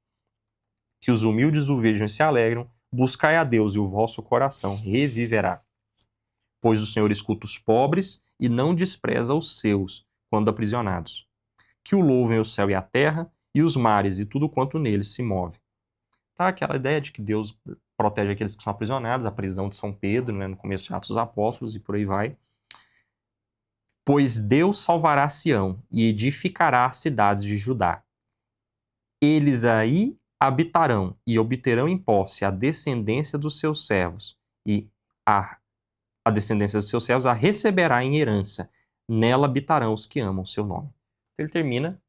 Que os humildes o vejam e se alegram. Buscai a Deus e o vosso coração reviverá. Pois o Senhor escuta os pobres e não despreza os seus, quando aprisionados. Que o louvem o céu e a terra, e os mares e tudo quanto neles se move. Tá? Aquela ideia de que Deus protege aqueles que são aprisionados, a prisão de São Pedro, né, no começo de Atos dos Apóstolos e por aí vai. Pois Deus salvará Sião e edificará as cidades de Judá. Eles aí habitarão e obterão em posse a descendência dos seus servos, e a descendência dos seus servos a receberá em herança. Nela habitarão os que amam o seu nome. Ele termina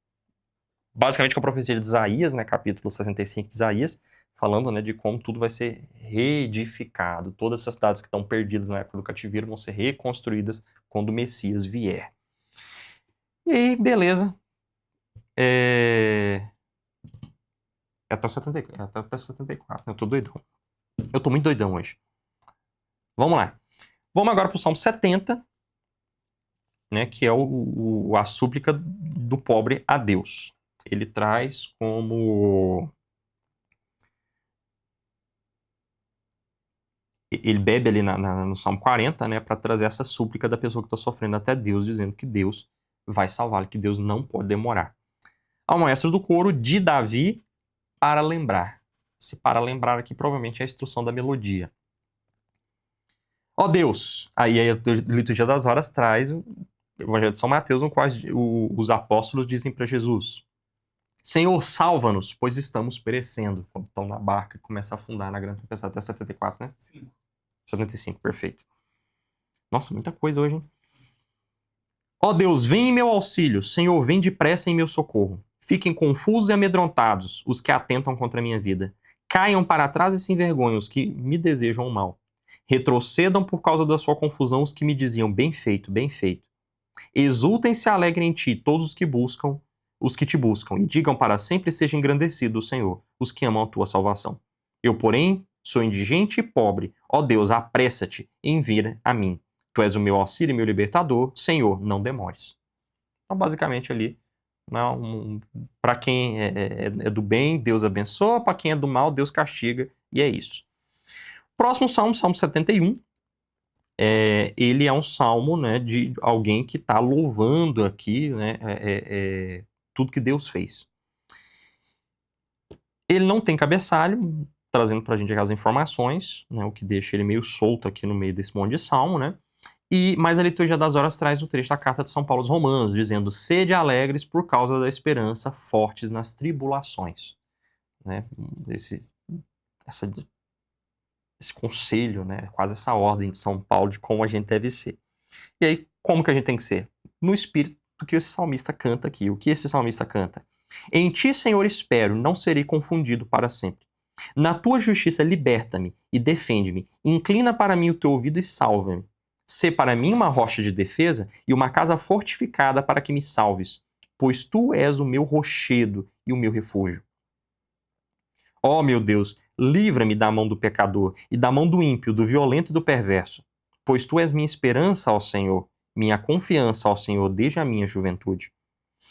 basicamente com a profecia de Isaías, né, capítulo 65 de Isaías, falando, né, de como tudo vai ser reedificado. Todas essas cidades que estão perdidas na época do cativeiro vão ser reconstruídas quando o Messias vier. E aí, beleza. Até 74, né? Eu tô doidão. Eu tô muito doidão hoje. Vamos lá. Vamos agora pro Salmo 70, né, que é a súplica do pobre a Deus. Ele traz como... Ele bebe ali no Salmo 40, né, para trazer essa súplica da pessoa que está sofrendo até Deus, dizendo que Deus vai salvá-lo, que Deus não pode demorar. Ao maestro do coro, de Davi, para lembrar. Se para lembrar aqui, provavelmente é a instrução da melodia. Ó Deus! Aí a Liturgia das Horas traz o Evangelho de São Mateus, no qual os apóstolos dizem para Jesus: Senhor, salva-nos, pois estamos perecendo. Quando estão na barca e começa a afundar na grande tempestade. Até 74, né? Sim. 75, perfeito. Nossa, muita coisa hoje, hein? Ó Deus, vem em meu auxílio. Senhor, vem depressa em meu socorro. Fiquem confusos e amedrontados os que atentam contra a minha vida. Caiam para trás e se envergonhem os que me desejam o mal. Retrocedam por causa da sua confusão os que me diziam bem feito, bem feito. Exultem e se alegrem em ti todos os que te buscam, e digam para sempre seja engrandecido o Senhor, os que amam a tua salvação. Eu, porém, sou indigente e pobre. Ó Deus, apressa-te em vir a mim. Tu és o meu auxílio e meu libertador. Senhor, não demores. Então, basicamente ali, para quem é do bem, Deus abençoa. Para quem é do mal, Deus castiga. E é isso. Próximo salmo, Salmo 71. Ele é um salmo, né, de alguém que está louvando aqui, né, tudo que Deus fez. Ele não tem cabeçalho, trazendo para a gente as informações, né, o que deixa ele meio solto aqui no meio desse monte de salmo, né? Mas a Liturgia das Horas traz o trecho da carta de São Paulo aos Romanos, dizendo: sede alegres por causa da esperança, fortes nas tribulações. Né? Esse conselho, né? Quase essa ordem de São Paulo de como a gente deve ser. E aí, como que a gente tem que ser? No espírito que esse salmista canta aqui. O que esse salmista canta? Em ti, Senhor, espero, não serei confundido para sempre. Na tua justiça, liberta-me e defende-me. Inclina para mim o teu ouvido e salva-me. Sê para mim uma rocha de defesa e uma casa fortificada para que me salves, pois tu és o meu rochedo e o meu refúgio. Ó meu Deus, livra-me da mão do pecador e da mão do ímpio, do violento e do perverso, pois tu és minha esperança, ó Senhor, minha confiança, ó Senhor, desde a minha juventude.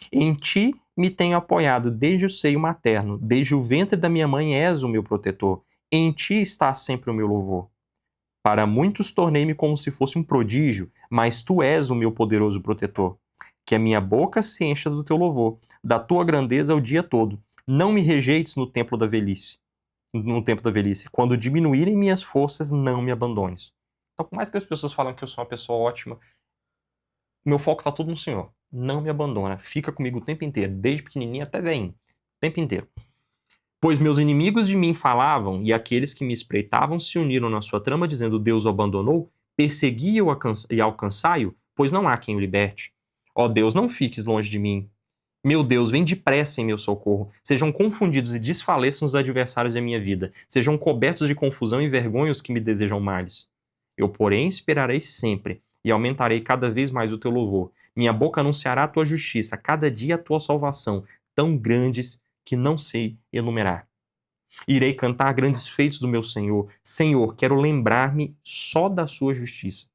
Em ti me tenho apoiado desde o seio materno, desde o ventre da minha mãe és o meu protetor. Em ti está sempre o meu louvor. Para muitos tornei-me como se fosse um prodígio, mas tu és o meu poderoso protetor. Que a minha boca se encha do teu louvor, da tua grandeza o dia todo. Não me rejeites no tempo da velhice. Quando diminuírem minhas forças, não me abandones. Então, por mais que as pessoas falam que eu sou uma pessoa ótima, meu foco está todo no Senhor. Não me abandona. Fica comigo o tempo inteiro, desde pequenininho até velhinho. O tempo inteiro. Pois meus inimigos de mim falavam, e aqueles que me espreitavam se uniram na sua trama, dizendo: Deus o abandonou, persegui-o e alcançai-o, pois não há quem o liberte. Ó Deus, não fiques longe de mim. Meu Deus, vem depressa em meu socorro. Sejam confundidos e desfaleçam os adversários da minha vida. Sejam cobertos de confusão e vergonha os que me desejam males. Eu, porém, esperarei sempre, e aumentarei cada vez mais o teu louvor. Minha boca anunciará a tua justiça, cada dia a tua salvação, tão grandes que não sei enumerar. Irei cantar grandes feitos do meu Senhor. Senhor, quero lembrar-me só da sua justiça.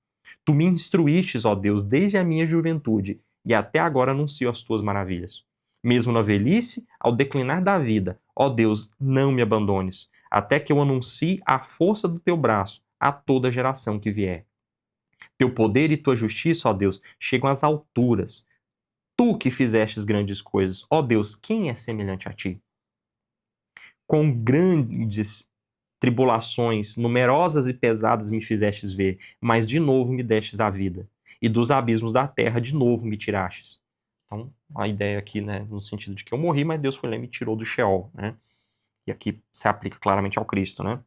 Tu me instruístes, ó Deus, desde a minha juventude, e até agora anuncio as tuas maravilhas. Mesmo na velhice, ao declinar da vida, ó Deus, não me abandones, até que eu anuncie a força do teu braço a toda geração que vier. Teu poder e tua justiça, ó Deus, chegam às alturas. Tu que fizestes grandes coisas, ó Deus, quem é semelhante a ti? Com grandes tribulações, numerosas e pesadas me fizestes ver, mas de novo me destes a vida, e dos abismos da terra de novo me tirastes. Então, a ideia aqui, né, no sentido de que eu morri, mas Deus foi lá e me tirou do Sheol, né? E aqui se aplica claramente ao Cristo, né?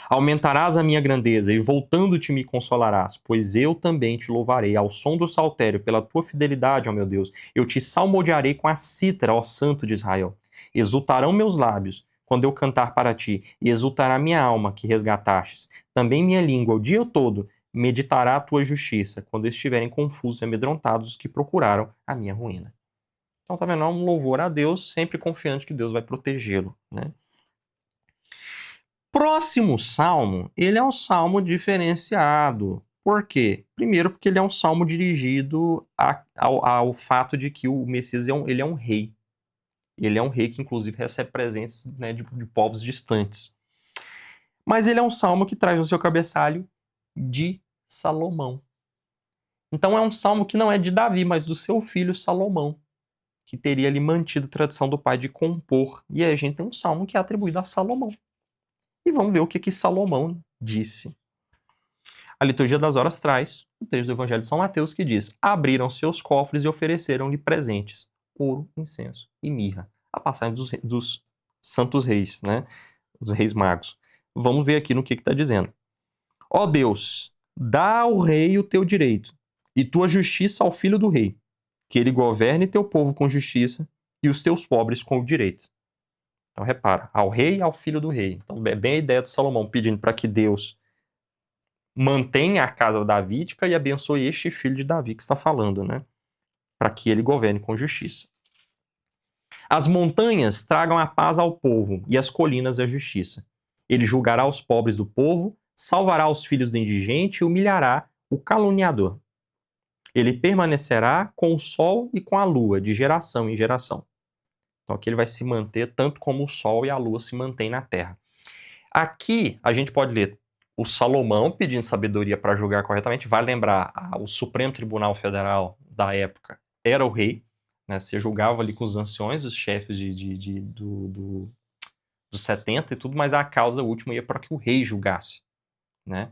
Aumentarás a minha grandeza e voltando-te me consolarás, pois eu também te louvarei ao som do saltério pela tua fidelidade, ó meu Deus. Eu te salmodiarei com a cítara, ó Santo de Israel. Exultarão meus lábios quando eu cantar para ti, e exultará minha alma que resgatastes. Também minha língua o dia todo meditará a tua justiça, quando estiverem confusos e amedrontados os que procuraram a minha ruína. Então, tá vendo? É um louvor a Deus, sempre confiante que Deus vai protegê-lo, né? Próximo salmo, ele é um salmo diferenciado. Por quê? Primeiro, porque ele é um salmo dirigido ao fato de que o Messias ele é um rei. Ele é um rei que, inclusive, recebe presentes, né, de povos distantes. Mas ele é um salmo que traz no seu cabeçalho de Salomão. Então é um salmo que não é de Davi, mas do seu filho Salomão, que teria ali mantido a tradição do pai de compor. E aí a gente tem um salmo que é atribuído a Salomão. E vamos ver o que Salomão disse. A liturgia das horas traz o texto do Evangelho de São Mateus que diz: abriram seus cofres e ofereceram-lhe presentes, ouro, incenso e mirra. A passagem dos santos reis, né? Os reis magos. Vamos ver aqui no que está dizendo. Ó Deus, dá ao rei o teu direito e tua justiça ao filho do rei, que ele governe teu povo com justiça e os teus pobres com o direito. Então repara, ao rei e ao filho do rei. Então é bem a ideia de Salomão, pedindo para que Deus mantenha a casa davídica e abençoe este filho de Davi que está falando, né? Para que ele governe com justiça. As montanhas tragam a paz ao povo e as colinas a justiça. Ele julgará os pobres do povo, salvará os filhos do indigente e humilhará o caluniador. Ele permanecerá com o sol e com a lua, de geração em geração. Então aqui ele vai se manter tanto como o sol e a lua se mantêm na terra. Aqui a gente pode ler o Salomão pedindo sabedoria para julgar corretamente. Vai lembrar, o Supremo Tribunal Federal da época era o rei, né? Você julgava ali com os anciões, os chefes dos 70 e tudo, mas a causa última ia para que o rei julgasse, né?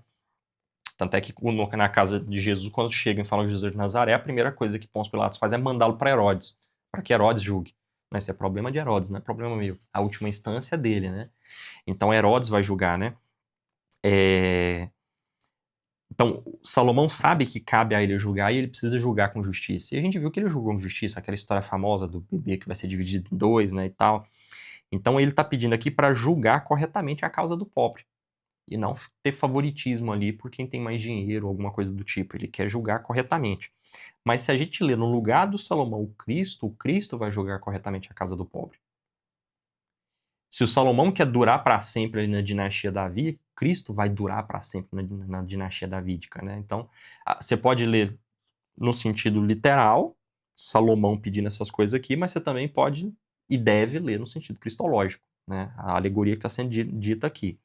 Tanto é que na casa de Jesus, quando chegam e falam de Jesus de Nazaré, a primeira coisa que Pôncio Pilatos faz é mandá-lo para Herodes, para que Herodes julgue. Mas esse é problema de Herodes, não é problema meu. A última instância é dele, né? Então Herodes vai julgar, né? Então Salomão sabe que cabe a ele julgar e ele precisa julgar com justiça. E a gente viu que ele julgou com justiça, aquela história famosa do bebê que vai ser dividido em dois, né, e tal. Então ele está pedindo aqui para julgar corretamente a causa do pobre. E não ter favoritismo ali por quem tem mais dinheiro, alguma coisa do tipo. Ele quer julgar corretamente. Mas se a gente ler no lugar do Salomão o Cristo vai julgar corretamente a causa do pobre. Se o Salomão quer durar para sempre ali na dinastia Davi, Cristo vai durar para sempre na dinastia davídica, né? Então, você pode ler no sentido literal, Salomão pedindo essas coisas aqui, mas você também pode e deve ler no sentido cristológico, né? A alegoria que está sendo dita aqui.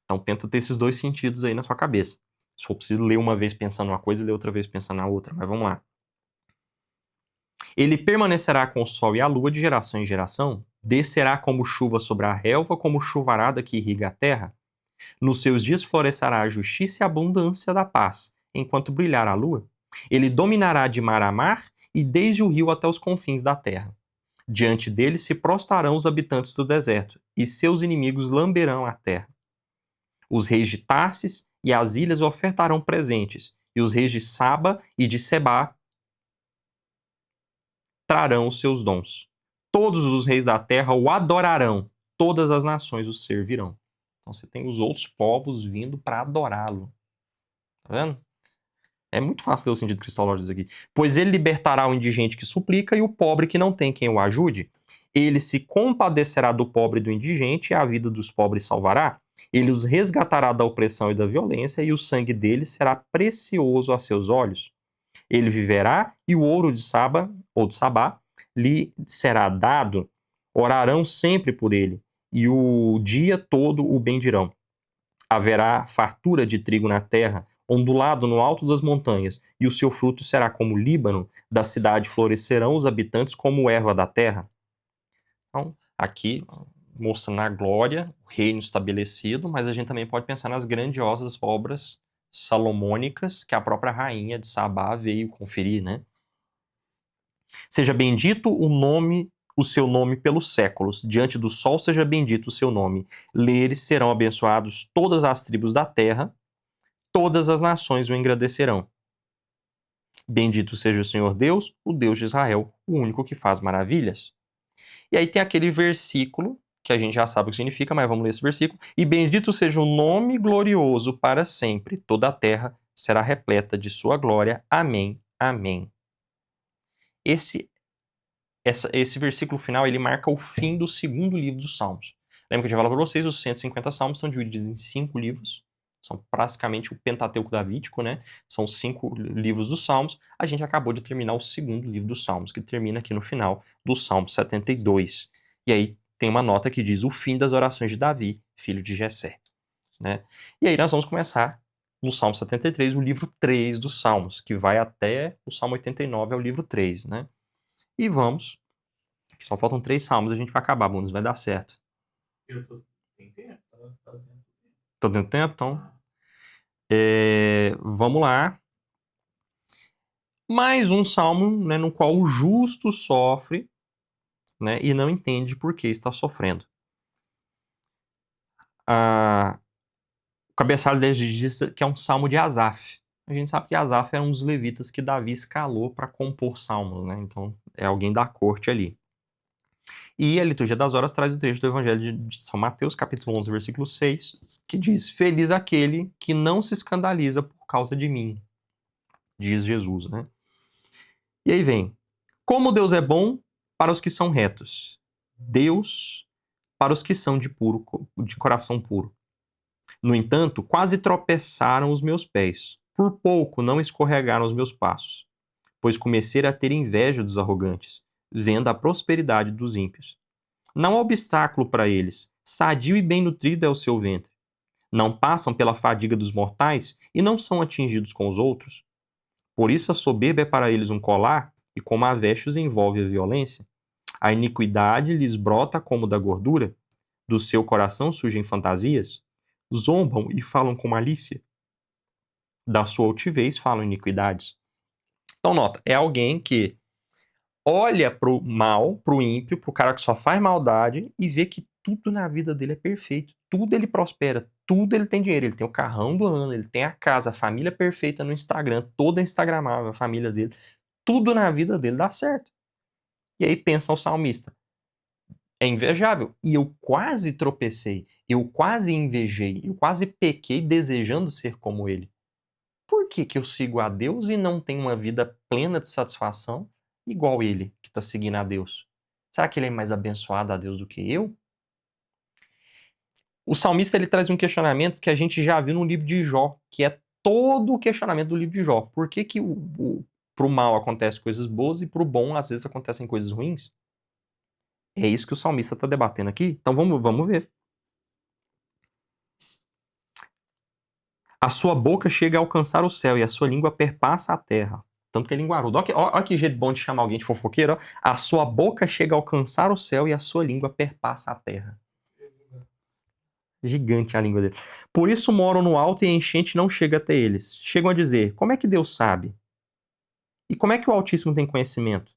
Então tenta ter esses dois sentidos aí na sua cabeça. Se for preciso ler uma vez pensando uma coisa e ler outra vez pensando na outra, mas vamos lá. Ele permanecerá com o sol e a lua de geração em geração, descerá como chuva sobre a relva, como chuvarada que irriga a terra. Nos seus dias florescerá a justiça e a abundância da paz, enquanto brilhar a lua. Ele dominará de mar a mar e desde o rio até os confins da terra. Diante dele se prostrarão os habitantes do deserto, e seus inimigos lamberão a terra. Os reis de Tarsis e as ilhas ofertarão presentes, e os reis de Saba e de Sebá trarão os seus dons. Todos os reis da terra o adorarão, todas as nações o servirão. Então você tem os outros povos vindo para adorá-lo. Tá vendo? É muito fácil ler o sentido cristológico disso aqui. Pois ele libertará o indigente que suplica e o pobre que não tem quem o ajude. Ele se compadecerá do pobre e do indigente e a vida dos pobres salvará. Ele os resgatará da opressão e da violência e o sangue deles será precioso a seus olhos. Ele viverá e o ouro de Saba, ou de Sabá, lhe será dado. Orarão sempre por ele e o dia todo o bendirão. Haverá fartura de trigo na terra, ondulado no alto das montanhas, e o seu fruto será como o Líbano, da cidade florescerão os habitantes como erva da terra. Então, aqui mostrando a glória, o reino estabelecido, mas a gente também pode pensar nas grandiosas obras salomônicas que a própria rainha de Sabá veio conferir, né? Seja bendito o seu nome pelos séculos, diante do sol seja bendito o seu nome. Leres serão abençoados todas as tribos da terra, todas as nações o engrandecerão. Bendito seja o Senhor Deus, o Deus de Israel, o único que faz maravilhas. E aí tem aquele versículo, que a gente já sabe o que significa, mas vamos ler esse versículo. E bendito seja o nome glorioso para sempre, toda a terra será repleta de sua glória. Amém, amém. Esse versículo final, ele marca o fim do segundo livro dos Salmos. Lembra que eu já falei para vocês, os 150 Salmos são divididos em 5 livros. São praticamente o Pentateuco davídico, né? São 5 livros dos Salmos. A gente acabou de terminar o segundo livro dos Salmos, que termina aqui no final do Salmo 72. E aí tem uma nota que diz o fim das orações de Davi, filho de Jessé. Né? E aí nós vamos começar no Salmo 73, o livro 3 dos Salmos, que vai até o Salmo 89, é o livro 3, né? E vamos, que só faltam 3 salmos, a gente vai acabar, Bundes, vai dar certo. Tem tempo, tá dentro. Tô dentro do tempo, então. Vamos lá. Mais um salmo, né, no qual o justo sofre, né, e não entende por que está sofrendo. O cabeçalho dele diz que é um salmo de Asaf. A gente sabe que Asaf era um dos levitas que Davi escalou para compor salmos, né? Então é alguém da corte ali. E a liturgia das horas traz o trecho do Evangelho de São Mateus, capítulo 11, versículo 6, que diz: Feliz aquele que não se escandaliza por causa de mim, diz Jesus, né? E aí vem: como Deus é bom para os que são retos, Deus para os que são de coração puro. No entanto, quase tropeçaram os meus pés, por pouco não escorregaram os meus passos, pois comecei a ter inveja dos arrogantes, vendo a prosperidade dos ímpios. Não há obstáculo para eles, sadio e bem nutrido é o seu ventre. Não passam pela fadiga dos mortais e não são atingidos com os outros. Por isso a soberba é para eles um colar, e como a veste os envolve a violência. A iniquidade lhes brota como da gordura, do seu coração surgem fantasias, zombam e falam com malícia. Da sua altivez falam iniquidades. Então nota, é alguém que olha pro mal, pro ímpio, pro cara que só faz maldade e vê que tudo na vida dele é perfeito. Tudo ele prospera, tudo ele tem dinheiro. Ele tem o carrão do ano, ele tem a casa, a família perfeita no Instagram, toda instagramável, a família dele. Tudo na vida dele dá certo. E aí pensa o salmista: é invejável. E eu quase tropecei, eu quase invejei, eu quase pequei desejando ser como ele. Por que que eu sigo a Deus e não tenho uma vida plena de satisfação igual ele, que está seguindo a Deus? Será que ele é mais abençoado a Deus do que eu? O salmista ele traz um questionamento que a gente já viu no livro de Jó, que é todo o questionamento do livro de Jó. Por que que pro mal acontecem coisas boas e pro bom às vezes acontecem coisas ruins? É isso que o salmista está debatendo aqui. Então vamos ver. A sua boca chega a alcançar o céu e a sua língua perpassa a terra. Tanto que é linguarudo. Olha que jeito bom de chamar alguém de fofoqueiro. Ó. A sua boca chega a alcançar o céu e a sua língua perpassa a terra. Gigante a língua dele. Por isso moram no alto e a enchente não chega até eles. Chegam a dizer: como é que Deus sabe? E como é que o Altíssimo tem conhecimento?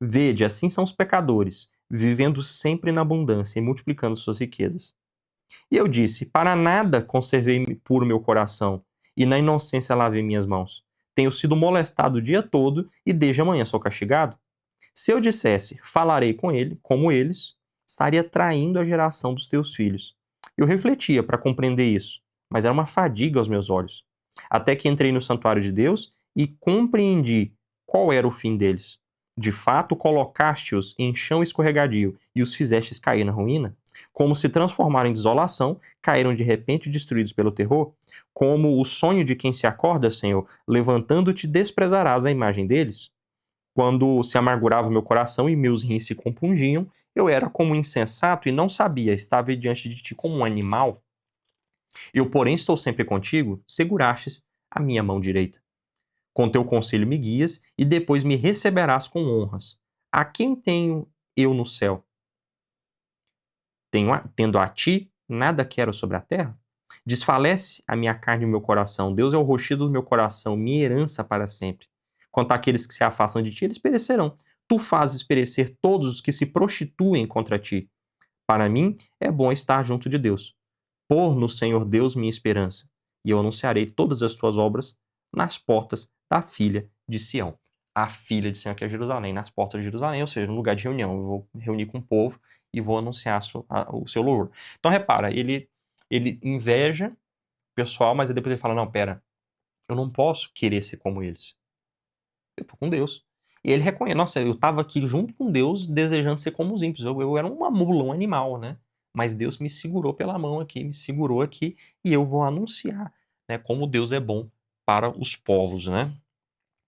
Vede, assim são os pecadores, vivendo sempre na abundância e multiplicando suas riquezas. E eu disse: para nada conservei puro meu coração, e na inocência lavei minhas mãos. Tenho sido molestado o dia todo, e desde amanhã sou castigado. Se eu dissesse: falarei com ele, como eles, estaria traindo a geração dos teus filhos. Eu refletia para compreender isso, mas era uma fadiga aos meus olhos. Até que entrei no santuário de Deus e compreendi qual era o fim deles. De fato, colocaste-os em chão escorregadio e os fizestes cair na ruína. Como se transformaram em desolação, caíram de repente destruídos pelo terror. Como o sonho de quem se acorda, Senhor, levantando-te desprezarás a imagem deles. Quando se amargurava o meu coração e meus rins se compungiam, eu era como um insensato e não sabia, estava diante de ti como um animal. Eu, porém, estou sempre contigo, segurastes a minha mão direita. Com teu conselho me guias, e depois me receberás com honras. A quem tenho eu no céu? Tendo a ti, nada quero sobre a terra? Desfalece a minha carne e o meu coração. Deus é o rochedo do meu coração, minha herança para sempre. Quanto àqueles que se afastam de ti, eles perecerão. Tu fazes perecer todos os que se prostituem contra ti. Para mim, é bom estar junto de Deus. Pôr no Senhor Deus minha esperança, e eu anunciarei todas as tuas obras nas portas da filha de Sião. A filha de Sião, que é Jerusalém, nas portas de Jerusalém, ou seja, no lugar de reunião. Eu vou reunir com o povo e vou anunciar o seu louvor. Então, repara, ele inveja o pessoal, mas depois ele fala, não, pera, eu não posso querer ser como eles. Eu tô com Deus. E ele reconhece, nossa, eu estava aqui junto com Deus, desejando ser como os ímpios. Eu era uma mula, um animal, né? Mas Deus me segurou pela mão aqui, me segurou aqui, e eu vou anunciar, né, como Deus é bom para os povos, né?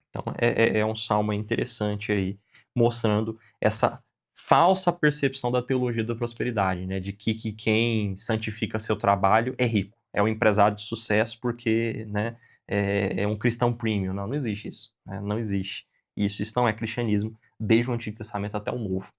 Então, é um salmo interessante aí, mostrando essa falsa percepção da teologia da prosperidade, né? De que quem santifica seu trabalho é rico, é um empresário de sucesso porque, né, é um cristão premium. Não existe isso, né? Não existe. Isso não é cristianismo, desde o Antigo Testamento até o Novo.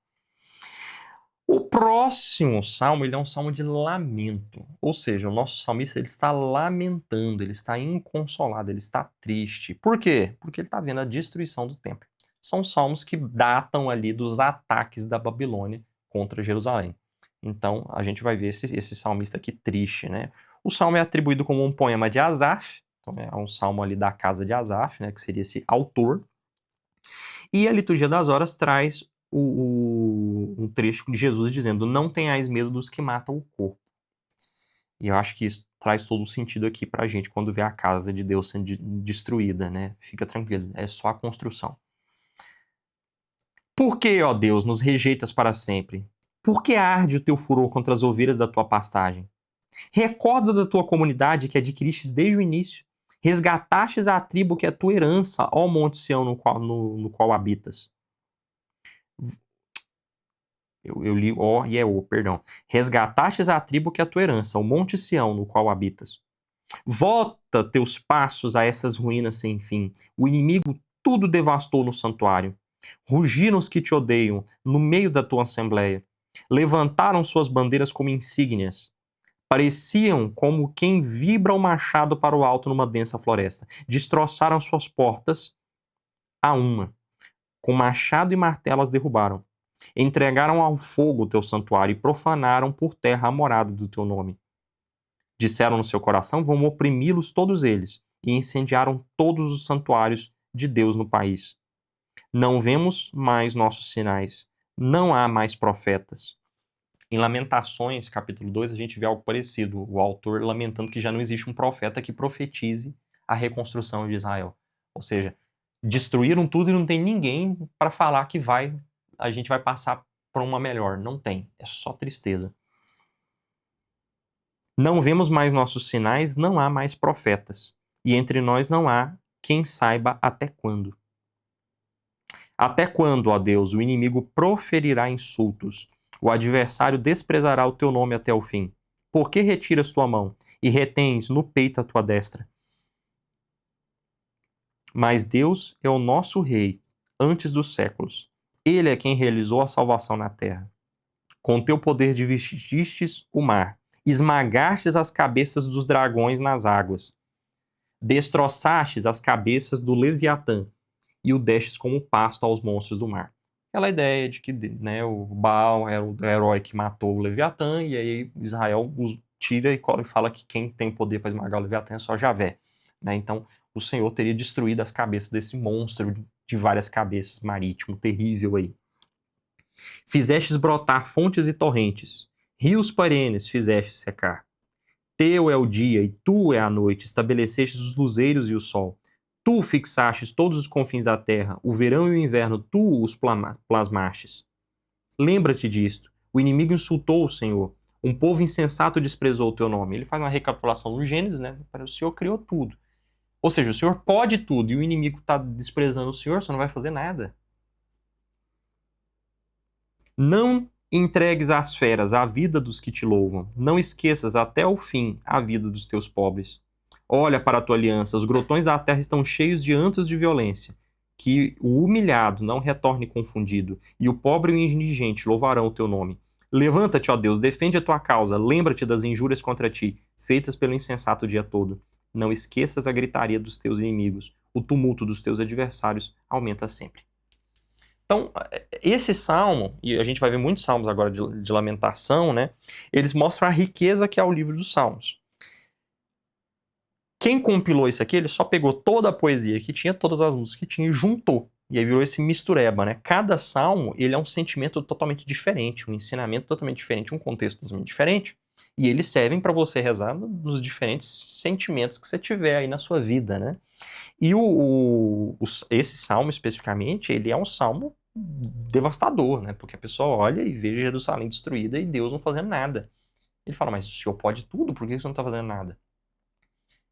O próximo salmo, ele é um salmo de lamento. Ou seja, o nosso salmista, ele está lamentando, ele está inconsolado, ele está triste. Por quê? Porque ele está vendo a destruição do templo. São salmos que datam ali dos ataques da Babilônia contra Jerusalém. Então, a gente vai ver esse salmista aqui triste, né? O salmo é atribuído como um poema de Asaf, então é um salmo ali da casa de Asaf, né, que seria esse autor. E a liturgia das horas traz um trecho de Jesus dizendo: não tenhais medo dos que matam o corpo. E eu acho que isso traz todo o sentido aqui pra gente quando vê a casa de Deus sendo destruída, né? Fica tranquilo, é só a construção. Por que, ó Deus, nos rejeitas para sempre? Por que arde o teu furor contra as ovelhas da tua pastagem? Recorda da tua comunidade que adquiristes desde o início. Resgatastes a tribo que é tua herança, ó Monte Sião no qual habitas. Eu li ó e é o, perdão. Resgatastes a tribo que é a tua herança, o Monte Sião no qual habitas. Volta teus passos a essas ruínas sem fim. O inimigo tudo devastou no santuário. Rugiram os que te odeiam no meio da tua assembleia. Levantaram suas bandeiras como insígnias. Pareciam como quem vibra o machado para o alto numa densa floresta. Destroçaram suas portas a uma. Com machado e martelo as derrubaram. Entregaram ao fogo o teu santuário e profanaram por terra a morada do teu nome. Disseram no seu coração, vão oprimi-los todos eles, e incendiaram todos os santuários de Deus no país. Não vemos mais nossos sinais, não há mais profetas. Em Lamentações, capítulo 2, a gente vê algo parecido, o autor lamentando que já não existe um profeta que profetize a reconstrução de Israel. Ou seja, destruíram tudo e não tem ninguém para falar que a gente vai passar para uma melhor. Não tem, é só tristeza. Não vemos mais nossos sinais, não há mais profetas. E entre nós não há quem saiba até quando. Até quando, ó Deus, o inimigo proferirá insultos? O adversário desprezará o teu nome até o fim. Por que retiras tua mão e retens no peito a tua destra? Mas Deus é o nosso Rei antes dos séculos. Ele é quem realizou a salvação na terra. Com teu poder dividistes o mar, esmagastes as cabeças dos dragões nas águas, destroçastes as cabeças do Leviatã e o destes como pasto aos monstros do mar. Aquela ideia de que, né, o Baal era o herói que matou o Leviatã, e aí Israel os tira e fala que quem tem poder para esmagar o Leviatã é só Javé. Né? Então, o Senhor teria destruído as cabeças desse monstro de várias cabeças, marítimo, terrível aí. Fizestes brotar fontes e torrentes, rios perenes fizestes secar. Teu é o dia e tu é a noite, estabelecestes os luzeiros e o sol. Tu fixastes todos os confins da terra, o verão e o inverno tu os plasmastes. Lembra-te disto, o inimigo insultou o Senhor, um povo insensato desprezou o teu nome. Ele faz uma recapitulação no Gênesis, né? O Senhor criou tudo. Ou seja, o Senhor pode tudo e o inimigo está desprezando o Senhor, você não vai fazer nada. Não entregues às feras a vida dos que te louvam, não esqueças até o fim a vida dos teus pobres. Olha para a tua aliança, os grotões da terra estão cheios de antros de violência. Que o humilhado não retorne confundido, e o pobre e o indigente louvarão o teu nome. Levanta-te, ó Deus, defende a tua causa, lembra-te das injúrias contra ti, feitas pelo insensato o dia todo. Não esqueças a gritaria dos teus inimigos, o tumulto dos teus adversários aumenta sempre. Então, esse salmo, e a gente vai ver muitos salmos agora de lamentação, né? Eles mostram a riqueza que é o livro dos salmos. Quem compilou isso aqui, ele só pegou toda a poesia que tinha, todas as músicas que tinha e juntou. E aí virou esse mistureba, né? Cada salmo, ele é um sentimento totalmente diferente, um ensinamento totalmente diferente, um contexto totalmente diferente. E eles servem para você rezar nos diferentes sentimentos que você tiver aí na sua vida, né? E esse salmo especificamente, ele é um salmo devastador, né? Porque a pessoa olha e vê Jerusalém destruída e Deus não fazendo nada. Ele fala, mas o Senhor pode tudo, por que você não está fazendo nada?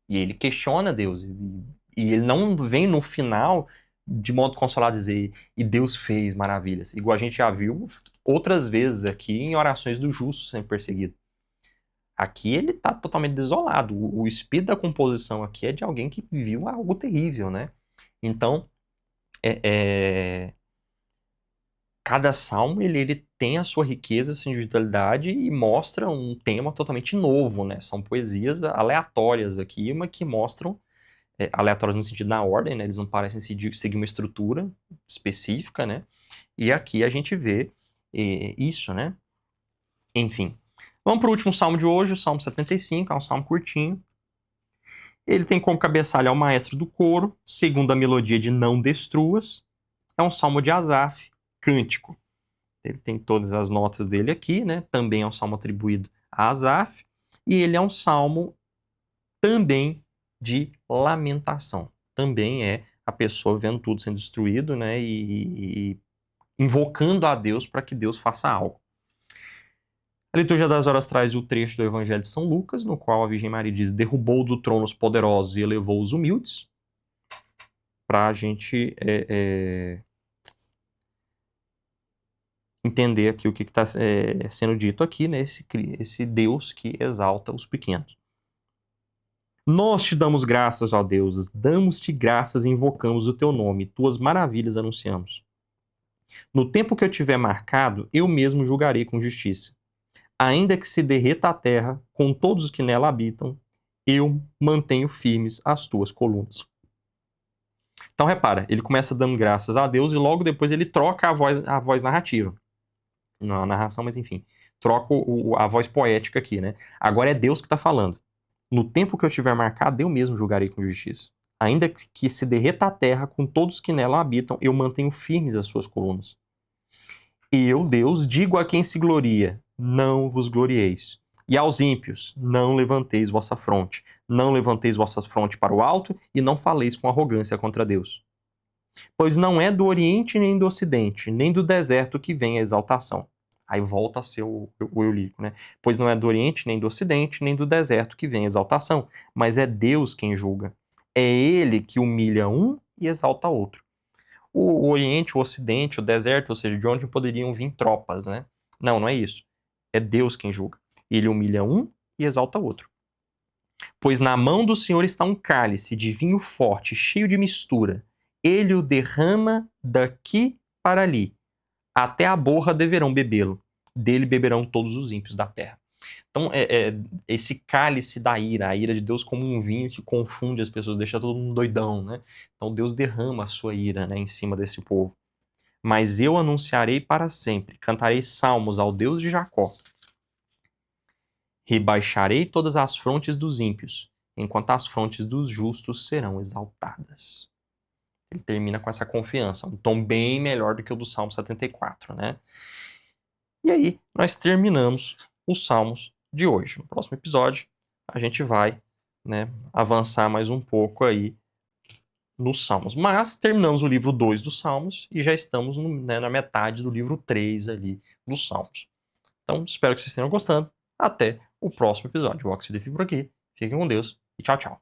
E ele questiona Deus. E ele não vem no final de modo consolado dizer, e Deus fez maravilhas. Igual a gente já viu outras vezes aqui em orações do justo sendo perseguido. Aqui ele está totalmente desolado. O espírito da composição aqui é de alguém que viu algo terrível, né? Então, cada salmo ele tem a sua riqueza, a sua individualidade e mostra um tema totalmente novo, né? São poesias aleatórias aqui, mas que mostram, aleatórias no sentido da ordem, né? Eles não parecem seguir uma estrutura específica, né? E aqui a gente vê isso, né? Enfim. Vamos para o último salmo de hoje, o Salmo 75, é um salmo curtinho. Ele tem como cabeçalho ao maestro do coro, segundo a melodia de Não Destruas. É um salmo de Asaf, cântico. Ele tem todas as notas dele aqui, né? Também é um salmo atribuído a Asaf. E ele é um salmo também de lamentação. Também é a pessoa vendo tudo sendo destruído, né? E invocando a Deus para que Deus faça algo. A liturgia das horas traz o trecho do Evangelho de São Lucas, no qual a Virgem Maria diz, derrubou do trono os poderosos e elevou os humildes, para a gente entender aqui o que está sendo dito aqui, né? Esse Deus que exalta os pequenos. Nós te damos graças, ó Deus, damos-te graças e invocamos o teu nome, tuas maravilhas anunciamos. No tempo que eu tiver marcado, eu mesmo julgarei com justiça. Ainda que se derreta a terra, com todos os que nela habitam, eu mantenho firmes as tuas colunas. Então repara, ele começa dando graças a Deus e logo depois ele troca a voz narrativa. Não a narração, mas enfim. Troca a voz poética aqui, né? Agora é Deus que está falando. No tempo que eu tiver marcado, eu mesmo julgarei com justiça. Ainda que se derreta a terra, com todos os que nela habitam, eu mantenho firmes as suas colunas. Eu, Deus, digo a quem se gloria, não vos glorieis. E aos ímpios, não levanteis vossa fronte. Não levanteis vossa fronte para o alto e não faleis com arrogância contra Deus. Pois não é do oriente nem do ocidente, nem do deserto que vem a exaltação. Aí volta a ser o eu lírico, né? Pois não é do oriente nem do ocidente, nem do deserto que vem a exaltação, mas é Deus quem julga. É Ele que humilha um e exalta outro. O Oriente, o Ocidente, o deserto, ou seja, de onde poderiam vir tropas, né? Não é isso. É Deus quem julga. Ele humilha um e exalta outro. Pois na mão do Senhor está um cálice de vinho forte, cheio de mistura. Ele o derrama daqui para ali. Até a borra deverão bebê-lo. Dele beberão todos os ímpios da terra. Então, esse cálice da ira, a ira de Deus como um vinho que confunde as pessoas, deixa todo mundo doidão, né? Então, Deus derrama a sua ira, né, em cima desse povo. Mas eu anunciarei para sempre, cantarei salmos ao Deus de Jacó. Rebaixarei todas as frontes dos ímpios, enquanto as frontes dos justos serão exaltadas. Ele termina com essa confiança, um tom bem melhor do que o do Salmo 74, né? E aí, nós terminamos os Salmos de hoje. No próximo episódio, a gente vai, né, avançar mais um pouco aí nos Salmos. Mas terminamos o livro 2 dos Salmos e já estamos na metade do livro 3 ali dos Salmos. Então, espero que vocês tenham gostado. Até o próximo episódio. O Vox Vida fica por aqui. Fiquem com Deus e tchau, tchau.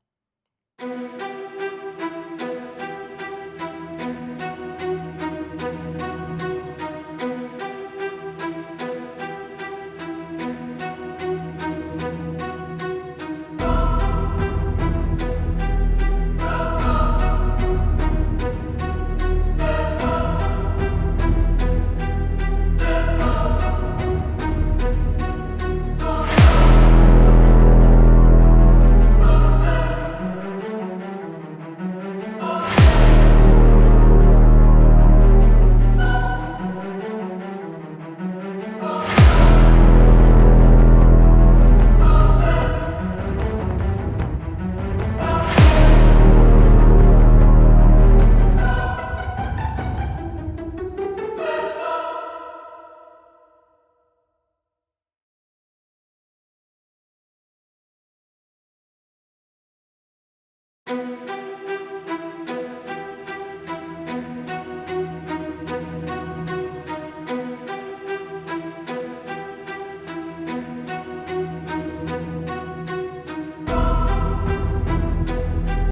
Música